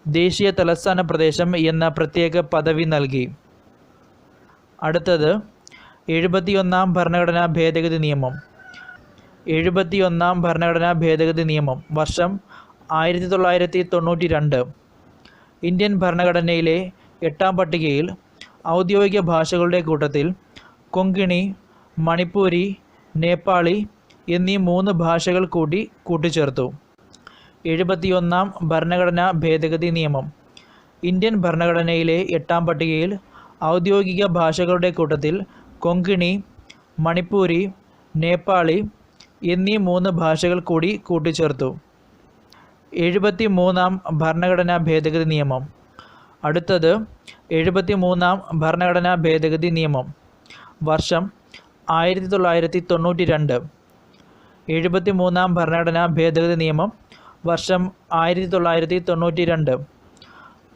ദേശീയ തലസ്ഥാന പ്രദേശം എന്ന പ്രത്യേക പദവി നൽകി. അടുത്തത് 71-ാം ഭരണഘടനാ ഭേദഗതി നിയമം. 71-ാം ഭരണഘടനാ ഭേദഗതി നിയമം വർഷം 1992. ഇന്ത്യൻ ഭരണഘടനയിലെ 8-ാം പട്ടികയിൽ ഔദ്യോഗിക ഭാഷകളുടെ കൂട്ടത്തിൽ കൊങ്കിണി, മണിപ്പൂരി, നേപ്പാളി എന്നീ 3 ഭാഷകൾ കൂടി കൂട്ടിച്ചേർത്തു. 71-ാം ഭരണഘടനാ ഭേദഗതി നിയമം. ഇന്ത്യൻ ഭരണഘടനയിലെ 8-ാം പട്ടികയിൽ ഔദ്യോഗിക ഭാഷകളുടെ കൂട്ടത്തിൽ കൊങ്കിണി, മണിപ്പൂരി, നേപ്പാളി എന്നീ 3 ഭാഷകൾ കൂടി കൂട്ടിച്ചേർത്തു. 73-ാം ഭരണഘടനാ ഭേദഗതി നിയമം. അടുത്തത് 73-ാം ഭരണഘടനാ ഭേദഗതി നിയമം വർഷം 1992. 73-ാം ഭരണഘടനാ ഭേദഗതി നിയമം വർഷം 1992.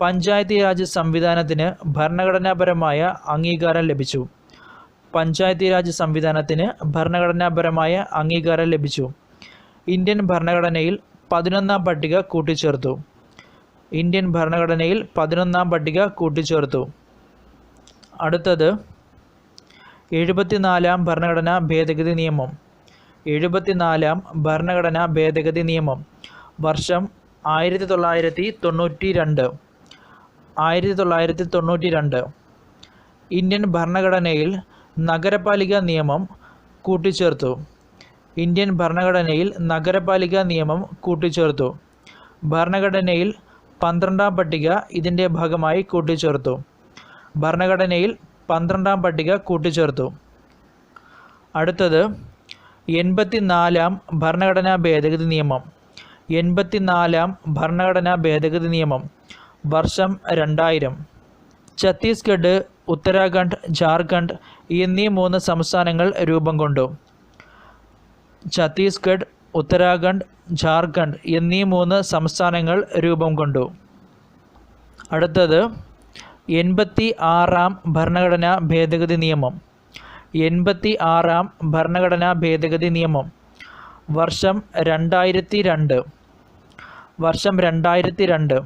പഞ്ചായത്തി രാജ് സംവിധാനത്തിന് ഭരണഘടനാപരമായ അംഗീകാരം ലഭിച്ചു. പഞ്ചായത്തി രാജ് സംവിധാനത്തിന് ഭരണഘടനാപരമായ അംഗീകാരം ലഭിച്ചു. ഇന്ത്യൻ ഭരണഘടനയിൽ 11-ാം പട്ടിക കൂട്ടിച്ചേർത്തു. ഇന്ത്യൻ ഭരണഘടനയിൽ 11-ാം പട്ടിക കൂട്ടിച്ചേർത്തു. അടുത്തത് 74-ാം ഭരണഘടനാ ഭേദഗതി നിയമം. 74-ാം ഭരണഘടനാ ഭേദഗതി നിയമം വർഷം 1992. 1992. ഇന്ത്യൻ ഭരണഘടനയിൽ നഗരപാലിക നിയമം കൂട്ടിച്ചേർത്തു. ഇന്ത്യൻ ഭരണഘടനയിൽ നഗരപാലിക നിയമം കൂട്ടിച്ചേർത്തു. ഭരണഘടനയിൽ 12-ാം പട്ടിക ഇതിൻ്റെ ഭാഗമായി കൂട്ടിച്ചേർത്തു. ഭരണഘടനയിൽ 12-ാം പട്ടിക കൂട്ടിച്ചേർത്തു. അടുത്തത് 84-ാം ഭരണഘടനാ ഭേദഗതി നിയമം. 84-ാം ഭരണഘടനാ ഭേദഗതി നിയമം വർഷം 2000. ഛത്തീസ്ഗഡ്, ഉത്തരാഖണ്ഡ്, ജാർഖണ്ഡ് എന്നീ 3 സംസ്ഥാനങ്ങൾ രൂപം കൊണ്ടു. ഛത്തീസ്ഗഡ്, ഉത്തരാഖണ്ഡ്, ജാർഖണ്ഡ് എന്നീ 3 സംസ്ഥാനങ്ങൾ രൂപം കൊണ്ടു. അടുത്തത് 86-ാം ഭരണഘടനാ ഭേദഗതി നിയമം. 86-ാം ഭരണഘടനാ ഭേദഗതി നിയമം വർഷം 2002. വർഷം 2002.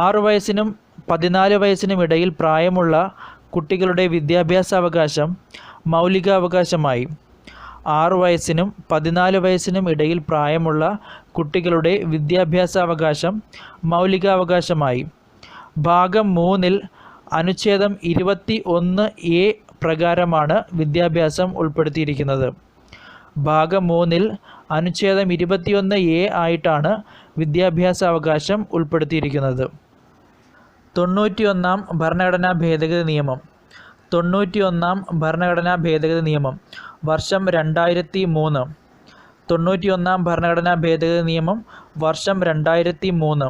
6 വയസ്സിനും 14 വയസ്സിനും ഇടയിൽ പ്രായമുള്ള കുട്ടികളുടെ വിദ്യാഭ്യാസാവകാശം മൗലികാവകാശമായി. 6 വയസ്സിനും 14 വയസ്സിനും ഇടയിൽ പ്രായമുള്ള കുട്ടികളുടെ വിദ്യാഭ്യാസാവകാശം മൗലികാവകാശമായി. ഭാഗം 3-ൽ അനുച്ഛേദം 21A പ്രകാരമാണ് വിദ്യാഭ്യാസം ഉൾപ്പെടുത്തിയിരിക്കുന്നത്. ഭാഗം 3-ൽ അനുച്ഛേദം 21A ആയിട്ടാണ് വിദ്യാഭ്യാസാവകാശം ഉൾപ്പെടുത്തിയിരിക്കുന്നത്. 91-ാം ഭരണഘടനാ ഭേദഗതി നിയമം. 91-ാം ഭരണഘടനാ ഭേദഗതി നിയമം വർഷം 2003. 91-ാം ഭരണഘടനാ ഭേദഗതി നിയമം വർഷം 2003.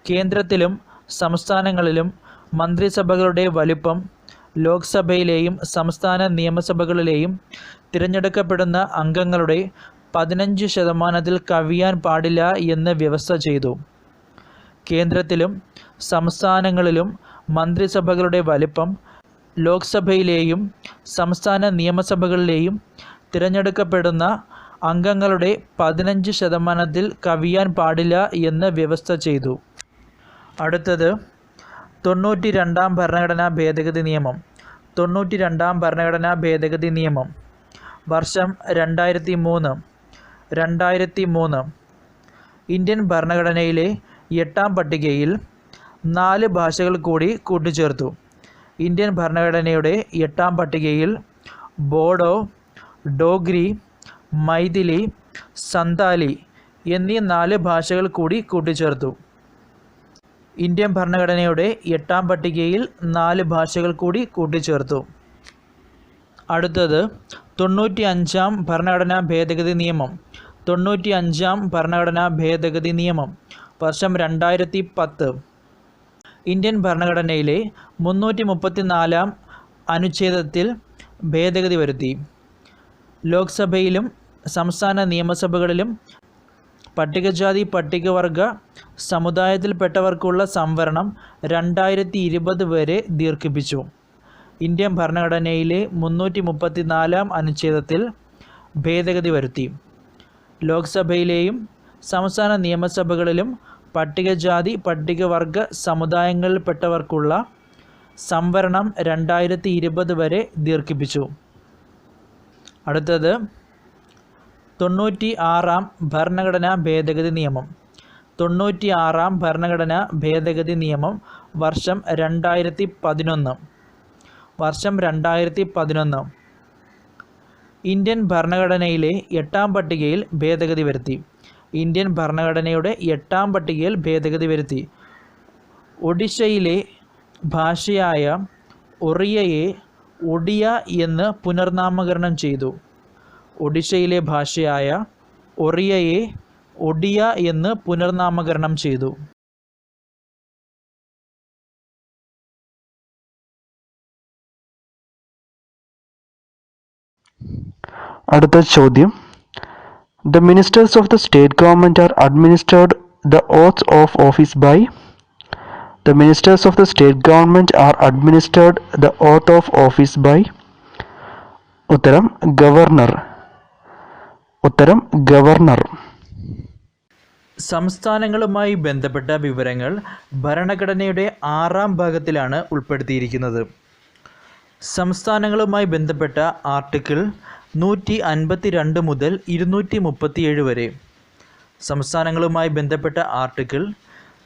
കേന്ദ്രത്തിലും സംസ്ഥാനങ്ങളിലും മന്ത്രിസഭകളുടെ വലിപ്പം ലോക്സഭയിലെയും സംസ്ഥാന നിയമസഭകളിലെയും തിരഞ്ഞെടുക്കപ്പെടുന്ന അംഗങ്ങളുടെ 15% കവിയാൻ പാടില്ല എന്ന് വ്യവസ്ഥ ചെയ്തു. കേന്ദ്രത്തിലും സംസ്ഥാനങ്ങളിലും മന്ത്രിസഭകളുടെ വലിപ്പം ലോക്സഭയിലെയും സംസ്ഥാന നിയമസഭകളിലെയും തിരഞ്ഞെടുക്കപ്പെടുന്ന അംഗങ്ങളുടെ 15% കവിയാൻ പാടില്ല എന്ന് വ്യവസ്ഥ ചെയ്തു. അടുത്തത് 92-ാം ഭരണഘടനാ ഭേദഗതി നിയമം. 92-ാം ഭരണഘടനാ ഭേദഗതി നിയമം വർഷം 2003. 2003. ഇന്ത്യൻ ഭരണഘടനയിലെ 8-ാം പട്ടികയിൽ 4 ഭാഷകൾ കൂടി കൂട്ടിച്ചേർത്തു. ഇന്ത്യൻ ഭരണഘടനയുടെ 8-ാം പട്ടികയിൽ ബോഡോ, ഡോഗ്രി, മൈഥിലി, സന്താലി എന്നീ 4 ഭാഷകൾ കൂടി കൂട്ടിച്ചേർത്തു. ഇന്ത്യൻ ഭരണഘടനയുടെ 8-ാം പട്ടികയിൽ 4 ഭാഷകൾ കൂടി കൂട്ടിച്ചേർത്തു. അടുത്തത് 95-ാം ഭരണഘടനാ ഭേദഗതി നിയമം. 95-ാം ഭരണഘടനാ ഭേദഗതി നിയമം വർഷം 2010. ഇന്ത്യൻ ഭരണഘടനയിലെ 334-ാം അനുച്ഛേദത്തിൽ ഭേദഗതി വരുത്തി. ലോക്സഭയിലും സംസ്ഥാന നിയമസഭകളിലും പട്ടികജാതി പട്ടികവർഗ സമുദായത്തിൽപ്പെട്ടവർക്കുള്ള സംവരണം 2020 വരെ ദീർഘിപ്പിച്ചു. ഇന്ത്യൻ ഭരണഘടനയിലെ 334 അനുച്ഛേദത്തിൽ ഭേദഗതി വരുത്തി. ലോക്സഭയിലെയും സംസ്ഥാന നിയമസഭകളിലും പട്ടികജാതി പട്ടികവർഗ സമുദായങ്ങളിൽപ്പെട്ടവർക്കുള്ള സംവരണം 2020 വരെ ദീർഘിപ്പിച്ചു. അടുത്തത് 96 ഭരണഘടനാ ഭേദഗതി നിയമം. 96 ഭരണഘടനാ ഭേദഗതി നിയമം വർഷം 2011. ഇന്ത്യൻ ഭരണഘടനയിലെ 8-ാം പട്ടികയിൽ ഭേദഗതി വരുത്തി. ഇന്ത്യൻ ഭരണഘടനയുടെ 8-ാം പട്ടികയിൽ ഭേദഗതി വരുത്തി. ഒഡീഷയിലെ ഭാഷയായ ഒറിയയെ ഒഡിയ എന്ന് പുനർനാമകരണം ചെയ്തു. ഒഡീഷയിലെ ഭാഷയായ ഒറിയയെ ഒഡിയ എന്ന് പുനർനാമകരണം ചെയ്തു. അടുത്ത ചോദ്യം, The ministers of the state government are administered the oath of office by. The ministers of the state government are administered the oath of office by. ഉത്തരം ഗവർണർ. സംസ്ഥാനങ്ങളുമായി ബന്ധപ്പെട്ട വിവരങ്ങൾ ഭരണഘടനയുടെ 6-ാം ഭാഗത്തിലാണ് ഉൾപ്പെടുത്തിയിരിക്കുന്നത്. സംസ്ഥാനങ്ങളുമായി ബന്ധപ്പെട്ട ആർട്ടിക്കിൾ 152 മുതൽ 237 വരെ. സംസ്ഥാനങ്ങളുമായി ബന്ധപ്പെട്ട ആർട്ടിക്കിൾ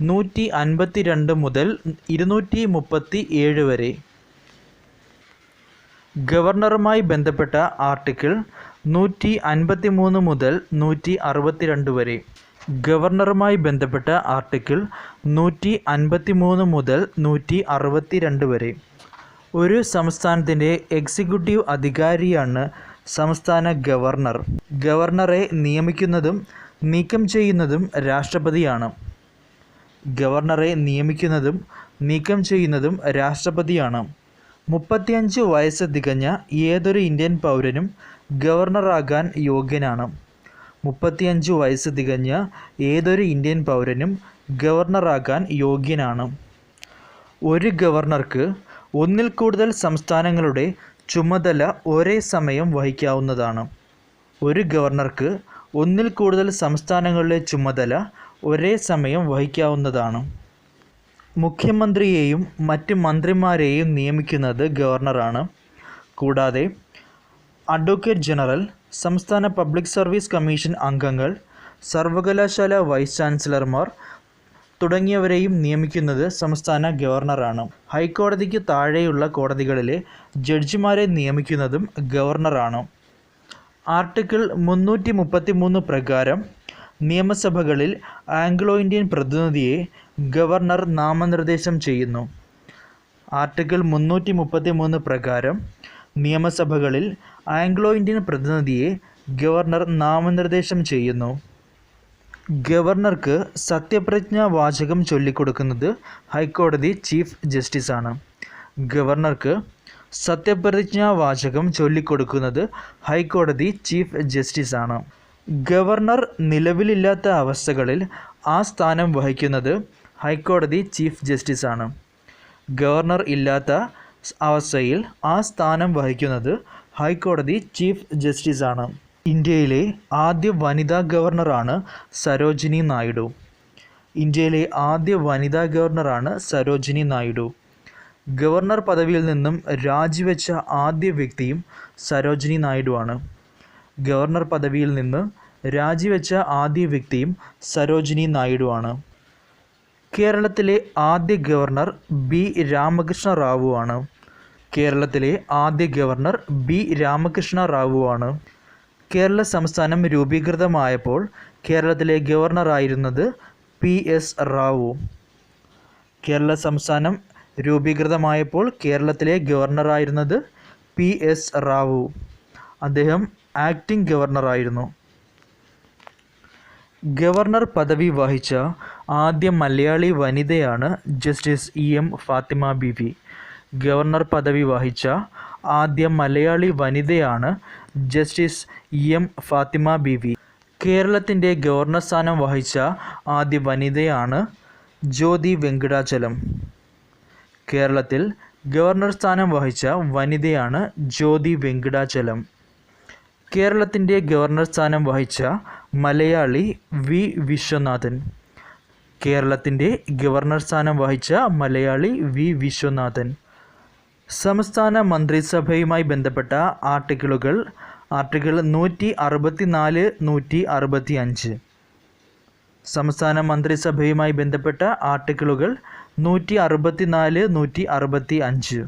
152 മുതൽ 237 വരെ. ഗവർണറുമായി ബന്ധപ്പെട്ട ആർട്ടിക്കിൾ 153 മുതൽ 162 വരെ. ഗവർണറുമായി ബന്ധപ്പെട്ട ആർട്ടിക്കിൾ 153 മുതൽ 162 വരെ. ഒരു സംസ്ഥാനത്തിൻ്റെ എക്സിക്യൂട്ടീവ് അധികാരിയാണ് സംസ്ഥാന ഗവർണർ. ഗവർണറെ നിയമിക്കുന്നതും നീക്കം ചെയ്യുന്നതും രാഷ്ട്രപതിയാണ്. ഗവർണറെ നിയമിക്കുന്നതും നീക്കം ചെയ്യുന്നതും രാഷ്ട്രപതിയാണ്. 35 വയസ്സ് തികഞ്ഞ ഏതൊരു ഇന്ത്യൻ പൗരനും ഗവർണറാകാൻ യോഗ്യനാണ്. 35 വയസ്സ് തികഞ്ഞ ഏതൊരു ഇന്ത്യൻ പൗരനും ഗവർണറാകാൻ യോഗ്യനാണ്. ഒരു ഗവർണർക്ക് ഒന്നിൽ കൂടുതൽ സംസ്ഥാനങ്ങളുടെ ചുമതല ഒരേ സമയം വഹിക്കാവുന്നതാണ്. ഒരു ഗവർണർക്ക് ഒന്നിൽ കൂടുതൽ സംസ്ഥാനങ്ങളുടെ ചുമതല ഒരേ സമയം വഹിക്കാവുന്നതാണ്. മുഖ്യമന്ത്രിയെയും മറ്റ് മന്ത്രിമാരെയും നിയമിക്കുന്നത് ഗവർണറാണ്. കൂടാതെ അഡ്വക്കേറ്റ് ജനറൽ, സംസ്ഥാന പബ്ലിക് സർവീസ് കമ്മീഷൻ അംഗങ്ങൾ, സർവകലാശാല വൈസ് ചാൻസലർമാർ തുടങ്ങിയവരെയും നിയമിക്കുന്നത് സംസ്ഥാന ഗവർണറാണ്. ഹൈക്കോടതിക്ക് താഴെയുള്ള കോടതികളിലെ ജഡ്ജിമാരെ നിയമിക്കുന്നതും ഗവർണറാണ്. ആർട്ടിക്കിൾ 333 പ്രകാരം നിയമസഭകളിൽ ആംഗ്ലോ ഇന്ത്യൻ പ്രതിനിധിയെ ഗവർണർ നാമനിർദ്ദേശം ചെയ്യുന്നു. ആർട്ടിക്കിൾ 333 പ്രകാരം നിയമസഭകളിൽ ആംഗ്ലോ ഇന്ത്യൻ പ്രതിനിധിയെ ഗവർണർ നാമനിർദ്ദേശം ചെയ്യുന്നു. ഗവർണർക്ക് സത്യപ്രതിജ്ഞാ വാചകം ചൊല്ലിക്കൊടുക്കുന്നത് ഹൈക്കോടതി ചീഫ് ജസ്റ്റിസാണ്. ഗവർണർക്ക് സത്യപ്രതിജ്ഞാ വാചകം ചൊല്ലിക്കൊടുക്കുന്നത് ഹൈക്കോടതി ചീഫ് ജസ്റ്റിസാണ്. ഗവർണർ നിലവിലില്ലാത്ത അവസ്ഥകളിൽ ആ സ്ഥാനം വഹിക്കുന്നത് ഹൈക്കോടതി ചീഫ് ജസ്റ്റിസാണ്. ഗവർണർ ഇല്ലാത്ത അവസ്ഥയിൽ ആ സ്ഥാനം വഹിക്കുന്നത് ഹൈക്കോടതി ചീഫ് ജസ്റ്റിസാണ്. ഇന്ത്യയിലെ ആദ്യ വനിതാ ഗവർണറാണ് സരോജിനി നായിഡു. ഇന്ത്യയിലെ ആദ്യ വനിതാ ഗവർണറാണ് സരോജിനി നായിഡു. ഗവർണർ പദവിയിൽ നിന്നും രാജിവെച്ച ആദ്യ വ്യക്തിയും സരോജിനി നായിഡു ആണ്. ഗവർണർ പദവിയിൽ നിന്ന് രാജിവെച്ച ആദ്യ വ്യക്തിയും സരോജിനി നായിഡു ആണ്. കേരളത്തിലെ ആദ്യ ഗവർണർ ബി രാമകൃഷ്ണ റാവു ആണ്. കേരളത്തിലെ ആദ്യ ഗവർണർ ബി രാമകൃഷ്ണ റാവു ആണ്. കേരള സംസ്ഥാനം രൂപീകൃതമായപ്പോൾ കേരളത്തിലെ ഗവർണറായിരുന്നത് PS റാവു. കേരള സംസ്ഥാനം രൂപീകൃതമായപ്പോൾ കേരളത്തിലെ ഗവർണറായിരുന്നത് PS റാവു. അദ്ദേഹം ആക്ടിംഗ് ഗവർണറായിരുന്നു. ഗവർണർ പദവി വഹിച്ച ആദ്യ മലയാളി വനിതയാണ് justice EM Fathima Beevi. Governor പദവി വഹിച്ച ആദ്യ മലയാളി വനിതയാണ് ജസ്റ്റിസ് എം ഫാത്തിമ ബീവി. കേരളത്തിൻ്റെ ഗവർണർ സ്ഥാനം വഹിച്ച ആദ്യ വനിതയാണ് ജ്യോതി വെങ്കിടാചലം. കേരളത്തിൽ ഗവർണർ സ്ഥാനം വഹിച്ച വനിതയാണ് ജ്യോതി വെങ്കിടാചലം. കേരളത്തിൻ്റെ ഗവർണർ സ്ഥാനം വഹിച്ച മലയാളി വി വിശ്വനാഥൻ. കേരളത്തിൻ്റെ ഗവർണർ സ്ഥാനം വഹിച്ച മലയാളി വി വിശ്വനാഥൻ. സംസ്ഥാന മന്ത്രിസഭയുമായി ബന്ധപ്പെട്ട ആർട്ടിക്കിൾ 164, 165. സംസ്ഥാന മന്ത്രിസഭയുമായി ബന്ധപ്പെട്ട ആർട്ടിക്കിളുകൾ 164, 165.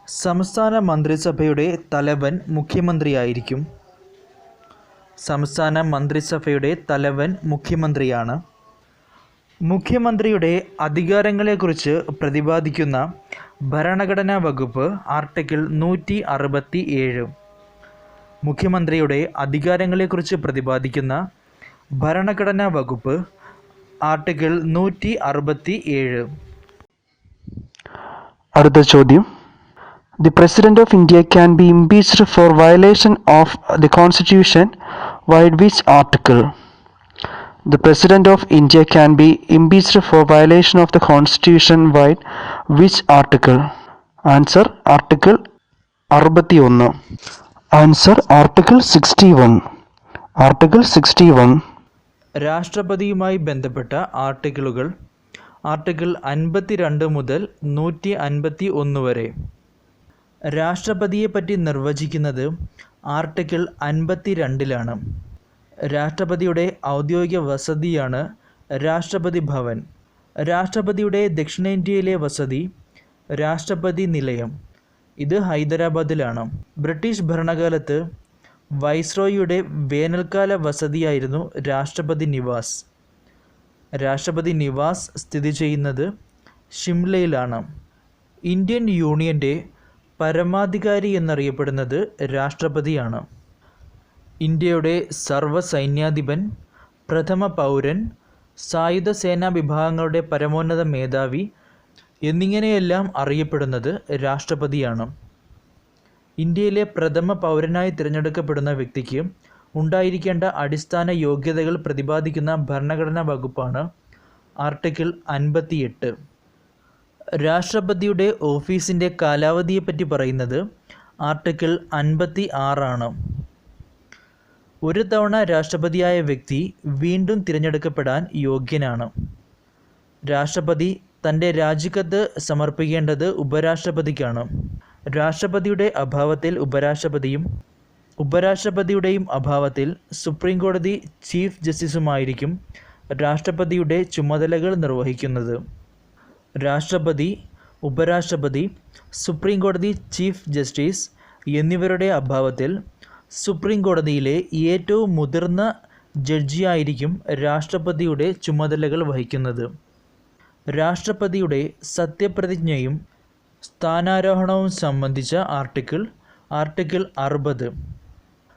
സംസ്ഥാന മന്ത്രിസഭയുടെ തലവൻ മുഖ്യമന്ത്രിയായിരിക്കും. സംസ്ഥാന മന്ത്രിസഭയുടെ തലവൻ മുഖ്യമന്ത്രിയാണ്. മുഖ്യമന്ത്രിയുടെ അധികാരങ്ങളെക്കുറിച്ച് പ്രതിപാദിക്കുന്ന ഭരണഘടനാ വകുപ്പ് ആർട്ടിക്കിൾ 167. മുഖ്യമന്ത്രിയുടെ അധികാരങ്ങളെക്കുറിച്ച് പ്രതിപാദിക്കുന്ന ഭരണഘടനാ വകുപ്പ് ആർട്ടിക്കിൾ 167. അടുത്ത ചോദ്യം. The President of India can be impeached for violation of the Constitution via which article? The President of India can be impeached for violation of the Constitution via which article? Answer Article 61. Answer Article 61. Article 61. രാഷ്ട്രപതിയുമായി ബന്ധപ്പെട്ട ആർട്ടിക്കിളുകൾ article 52 മുതൽ 151 വരെ. രാഷ്ട്രപതിയെപ്പറ്റി നിർവചിക്കുന്നത് article 52-ലാണ്. രാഷ്ട്രപതിയുടെ ഔദ്യോഗിക വസതിയാണ് രാഷ്ട്രപതി ഭവൻ. രാഷ്ട്രപതിയുടെ ദക്ഷിണേന്ത്യയിലെ വസതി രാഷ്ട്രപതി നിലയം. ഇത് ഹൈദരാബാദിലാണ്. ബ്രിട്ടീഷ് ഭരണകാലത്ത് വൈസ്രോയിയുടെ വേനൽക്കാല വസതിയായിരുന്നു രാഷ്ട്രപതി നിവാസ്. രാഷ്ട്രപതി നിവാസ് സ്ഥിതി ചെയ്യുന്നത് ഷിംലയിലാണ്. ഇന്ത്യൻ യൂണിയൻ്റെ പരമാധികാരി എന്നറിയപ്പെടുന്നത് രാഷ്ട്രപതിയാണ്. ഇന്ത്യയുടെ സർവ്വസൈന്യാധിപൻ, പ്രഥമ പൗരൻ, സായുധ സേനാ വിഭാഗങ്ങളുടെ പരമോന്നത മേധാവി എന്നിങ്ങനെയെല്ലാം അറിയപ്പെടുന്നത് രാഷ്ട്രപതിയാണ്. ഇന്ത്യയിലെ പ്രഥമ പൗരനായി തിരഞ്ഞെടുക്കപ്പെടുന്ന വ്യക്തിക്ക് ഉണ്ടായിരിക്കേണ്ട അടിസ്ഥാന യോഗ്യതകൾ പ്രതിപാദിക്കുന്ന ഭരണഘടനാ വകുപ്പാണ് ആർട്ടിക്കിൾ 58. രാഷ്ട്രപതിയുടെ ഓഫീസിൻ്റെ കാലാവധിയെപ്പറ്റി പറയുന്നത് ആർട്ടിക്കിൾ 56. ഒരു തവണ രാഷ്ട്രപതിയായ വ്യക്തി വീണ്ടും തിരഞ്ഞെടുക്കപ്പെടാൻ യോഗ്യനാണ്. രാഷ്ട്രപതി തൻ്റെ രാജിക്കത്ത് സമർപ്പിക്കേണ്ടത് ഉപരാഷ്ട്രപതിക്കാണ്. രാഷ്ട്രപതിയുടെ അഭാവത്തിൽ ഉപരാഷ്ട്രപതിയും ഉപരാഷ്ട്രപതിയുടെയും അഭാവത്തിൽ സുപ്രീം കോടതി ചീഫ് ജസ്റ്റിസുമായിരിക്കും രാഷ്ട്രപതിയുടെ ചുമതലകൾ നിർവഹിക്കുന്നത്. രാഷ്ട്രപതി, ഉപരാഷ്ട്രപതി, സുപ്രീം കോടതി ചീഫ് ജസ്റ്റിസ് എന്നിവരുടെ അഭാവത്തിൽ സുപ്രീം കോടതിയിലെ ഏറ്റവും മുതിർന്ന ജഡ്ജിയായിരിക്കും രാഷ്ട്രപതിയുടെ ചുമതലകൾ വഹിക്കുന്നത്. രാഷ്ട്രപതിയുടെ സത്യപ്രതിജ്ഞയും സ്ഥാനാരോഹണവും സംബന്ധിച്ച ആർട്ടിക്കിൾ 60.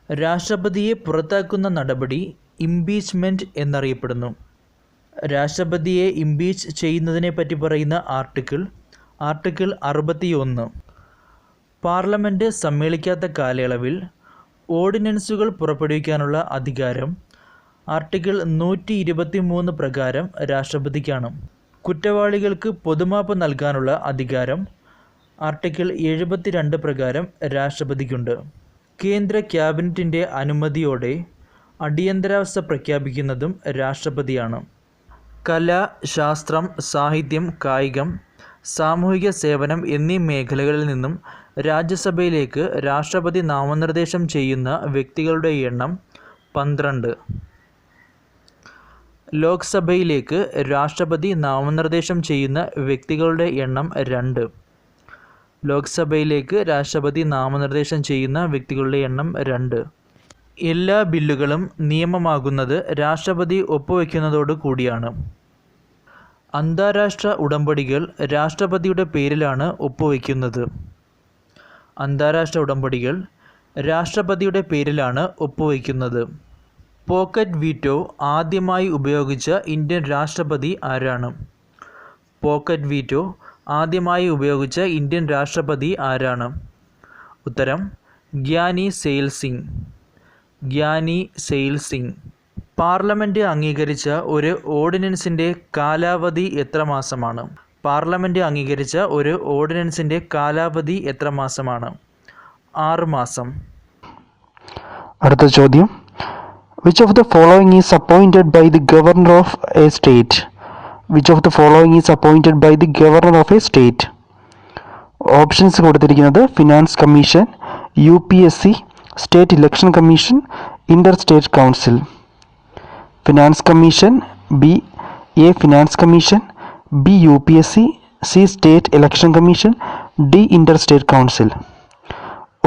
രാഷ്ട്രപതിയെ പുറത്താക്കുന്ന നടപടി ഇംപീച്ച്മെൻറ്റ് എന്നറിയപ്പെടുന്നു. രാഷ്ട്രപതിയെ ഇംപീച്ച് ചെയ്യുന്നതിനെ പറ്റി പറയുന്ന ആർട്ടിക്കിൾ 61. പാർലമെൻറ്റ് സമ്മേളിക്കാത്ത കാലയളവിൽ ഓർഡിനൻസുകൾ പുറപ്പെടുവിക്കാനുള്ള അധികാരം ആർട്ടിക്കിൾ 123 പ്രകാരം രാഷ്ട്രപതിക്കാണ്. കുറ്റവാളികൾക്ക് പൊതുമാപ്പ് നൽകാനുള്ള അധികാരം ആർട്ടിക്കിൾ 72 പ്രകാരം രാഷ്ട്രപതിക്കുണ്ട്. കേന്ദ്ര ക്യാബിനറ്റിൻ്റെ അനുമതിയോടെ അടിയന്തരാവസ്ഥ പ്രഖ്യാപിക്കുന്നതും രാഷ്ട്രപതിയാണ്. കല, ശാസ്ത്രം, സാഹിത്യം, കായികം, സാമൂഹിക സേവനം എന്നീ മേഖലകളിൽ നിന്നും രാജ്യസഭയിലേക്ക് രാഷ്ട്രപതി നാമനിർദ്ദേശം ചെയ്യുന്ന വ്യക്തികളുടെ എണ്ണം 12. ലോക്സഭയിലേക്ക് രാഷ്ട്രപതി നാമനിർദ്ദേശം ചെയ്യുന്ന വ്യക്തികളുടെ എണ്ണം 2. ലോക്സഭയിലേക്ക് രാഷ്ട്രപതി നാമനിർദ്ദേശം ചെയ്യുന്ന വ്യക്തികളുടെ എണ്ണം 2. എല്ലാ ബില്ലുകളും നിയമമാകുന്നത് രാഷ്ട്രപതി ഒപ്പുവെക്കുന്നതോടു കൂടിയാണ്. അന്താരാഷ്ട്ര ഉടമ്പടികൾ രാഷ്ട്രപതിയുടെ പേരിലാണ് ഒപ്പുവെക്കുന്നത്. അന്താരാഷ്ട്ര ഉടമ്പടികൾ രാഷ്ട്രപതിയുടെ പേരിലാണ് ഒപ്പുവെക്കുന്നത്. പോക്കറ്റ് വീറ്റോ ആദ്യമായി ഉപയോഗിച്ച ഇന്ത്യൻ രാഷ്ട്രപതി ആരാണ്? പോക്കറ്റ് വീറ്റോ ആദ്യമായി ഉപയോഗിച്ച ഇന്ത്യൻ രാഷ്ട്രപതി ആരാണ്? ഉത്തരം Giani sale Singh. Giani sale Singh. Parliament അംഗീകരിച്ച ഒരു ഓർഡിനൻസിൻ്റെ കാലാവധി എത്ര മാസമാണ്? പാർലമെൻറ്റ് അംഗീകരിച്ച ഒരു ഓർഡിനൻസിൻ്റെ കാലാവധി എത്ര മാസമാണ്? 6 മാസം. അടുത്ത ചോദ്യം, which of the following is appointed by the governor of a state? Which of the following is appointed by the governor of a state? Options കൊടുത്തിരിക്കുന്നത് finance commission, UPSC, state election commission, inter state council. Finance commission, A finance commission, B UPSC, C state election commission, D inter state council.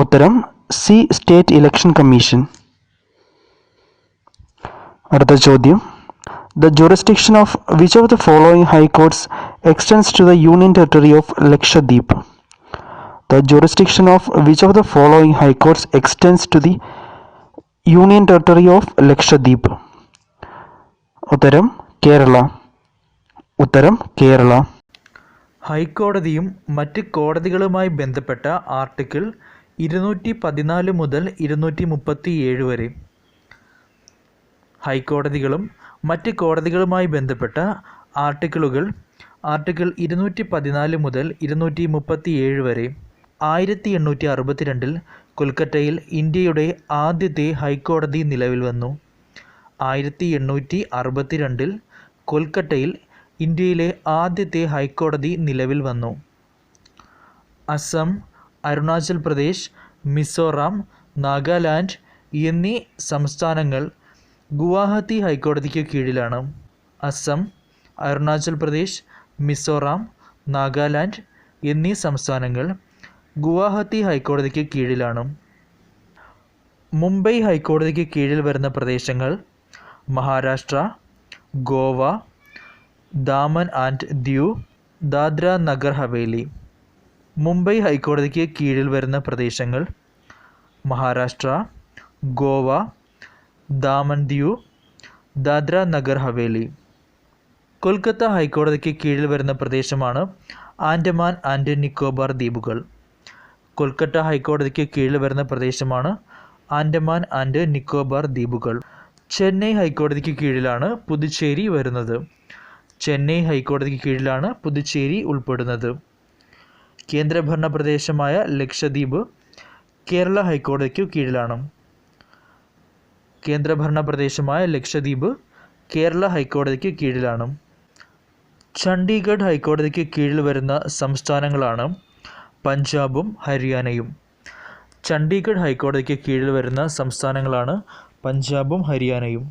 ഉത്തരം C state election commission. അടുത്ത ചോദ്യം, the jurisdiction of which of the following high courts extends to the union territory of Lakshadweep? The jurisdiction of which of the following high courts extends to the Union Territory of Lakshadweep? ഉത്തരം കേരള. ഉത്തരം കേരള. ഹൈക്കോടതിയും മറ്റ് കോടതികളുമായി ബന്ധപ്പെട്ട article 214 മുതൽ 237 വരെ. ഹൈക്കോടതികളും മറ്റ് കോടതികളുമായി ബന്ധപ്പെട്ട article 214 മുതൽ 237 വരെ. 1862 കൊൽക്കത്തയിൽ ഇന്ത്യയുടെ ആദ്യത്തെ ഹൈക്കോടതി നിലവിൽ വന്നു. 1862 കൊൽക്കത്തയിൽ ഇന്ത്യയിലെ ആദ്യത്തെ ഹൈക്കോടതി നിലവിൽ വന്നു. അസം, അരുണാചൽ പ്രദേശ്, മിസോറാം, നാഗാലാൻഡ് എന്നീ സംസ്ഥാനങ്ങൾ ഗുവാഹത്തി ഹൈക്കോടതിക്ക് കീഴിലാണ്. അസം, അരുണാചൽ പ്രദേശ്, മിസോറാം, നാഗാലാൻഡ് എന്നീ സംസ്ഥാനങ്ങൾ ഗുവാഹത്തി ഹൈക്കോടതിക്ക് കീഴിലാണ്. മുംബൈ ഹൈക്കോടതിക്ക് കീഴിൽ വരുന്ന പ്രദേശങ്ങൾ മഹാരാഷ്ട്ര, ഗോവ, ദാമൻ ആൻഡ് ദിയു, ദാദ്ര നഗർ ഹവേലി. മുംബൈ ഹൈക്കോടതിക്ക് കീഴിൽ വരുന്ന പ്രദേശങ്ങൾ മഹാരാഷ്ട്ര, ഗോവ, ദാമൻ ദിയു, ദാദ്ര നഗർ ഹവേലി. കൊൽക്കത്ത ഹൈക്കോടതിക്ക് കീഴിൽ വരുന്ന പ്രദേശമാണ് ആൻഡമാൻ ആൻഡ് നിക്കോബാർ ദ്വീപുകൾ. കൊൽക്കത്ത ഹൈക്കോടതിക്ക് കീഴിൽ വരുന്ന പ്രദേശമാണ് ആൻഡമാൻ ആൻഡ് നിക്കോബാർ ദ്വീപുകൾ. ചെന്നൈ ഹൈക്കോടതിക്ക് കീഴിലാണ് പുതുച്ചേരി വരുന്നത്. ചെന്നൈ ഹൈക്കോടതിക്ക് കീഴിലാണ് പുതുച്ചേരി ഉൾപ്പെടുന്നത്. കേന്ദ്രഭരണ പ്രദേശമായ ലക്ഷദ്വീപ് കേരള ഹൈക്കോടതിക്ക് കീഴിലാണ്. കേന്ദ്രഭരണ പ്രദേശമായ ലക്ഷദ്വീപ് കേരള ഹൈക്കോടതിക്ക് കീഴിലാണ്. ചണ്ഡീഗഡ് ഹൈക്കോടതിക്ക് കീഴിൽ വരുന്ന സംസ്ഥാനങ്ങളാണ് പഞ്ചാബും ഹരിയാനയും. ചണ്ഡീഗഡ് ഹൈക്കോടതിക്ക് കീഴിൽ വരുന്ന സംസ്ഥാനങ്ങളാണ് പഞ്ചാബും ഹരിയാനയും.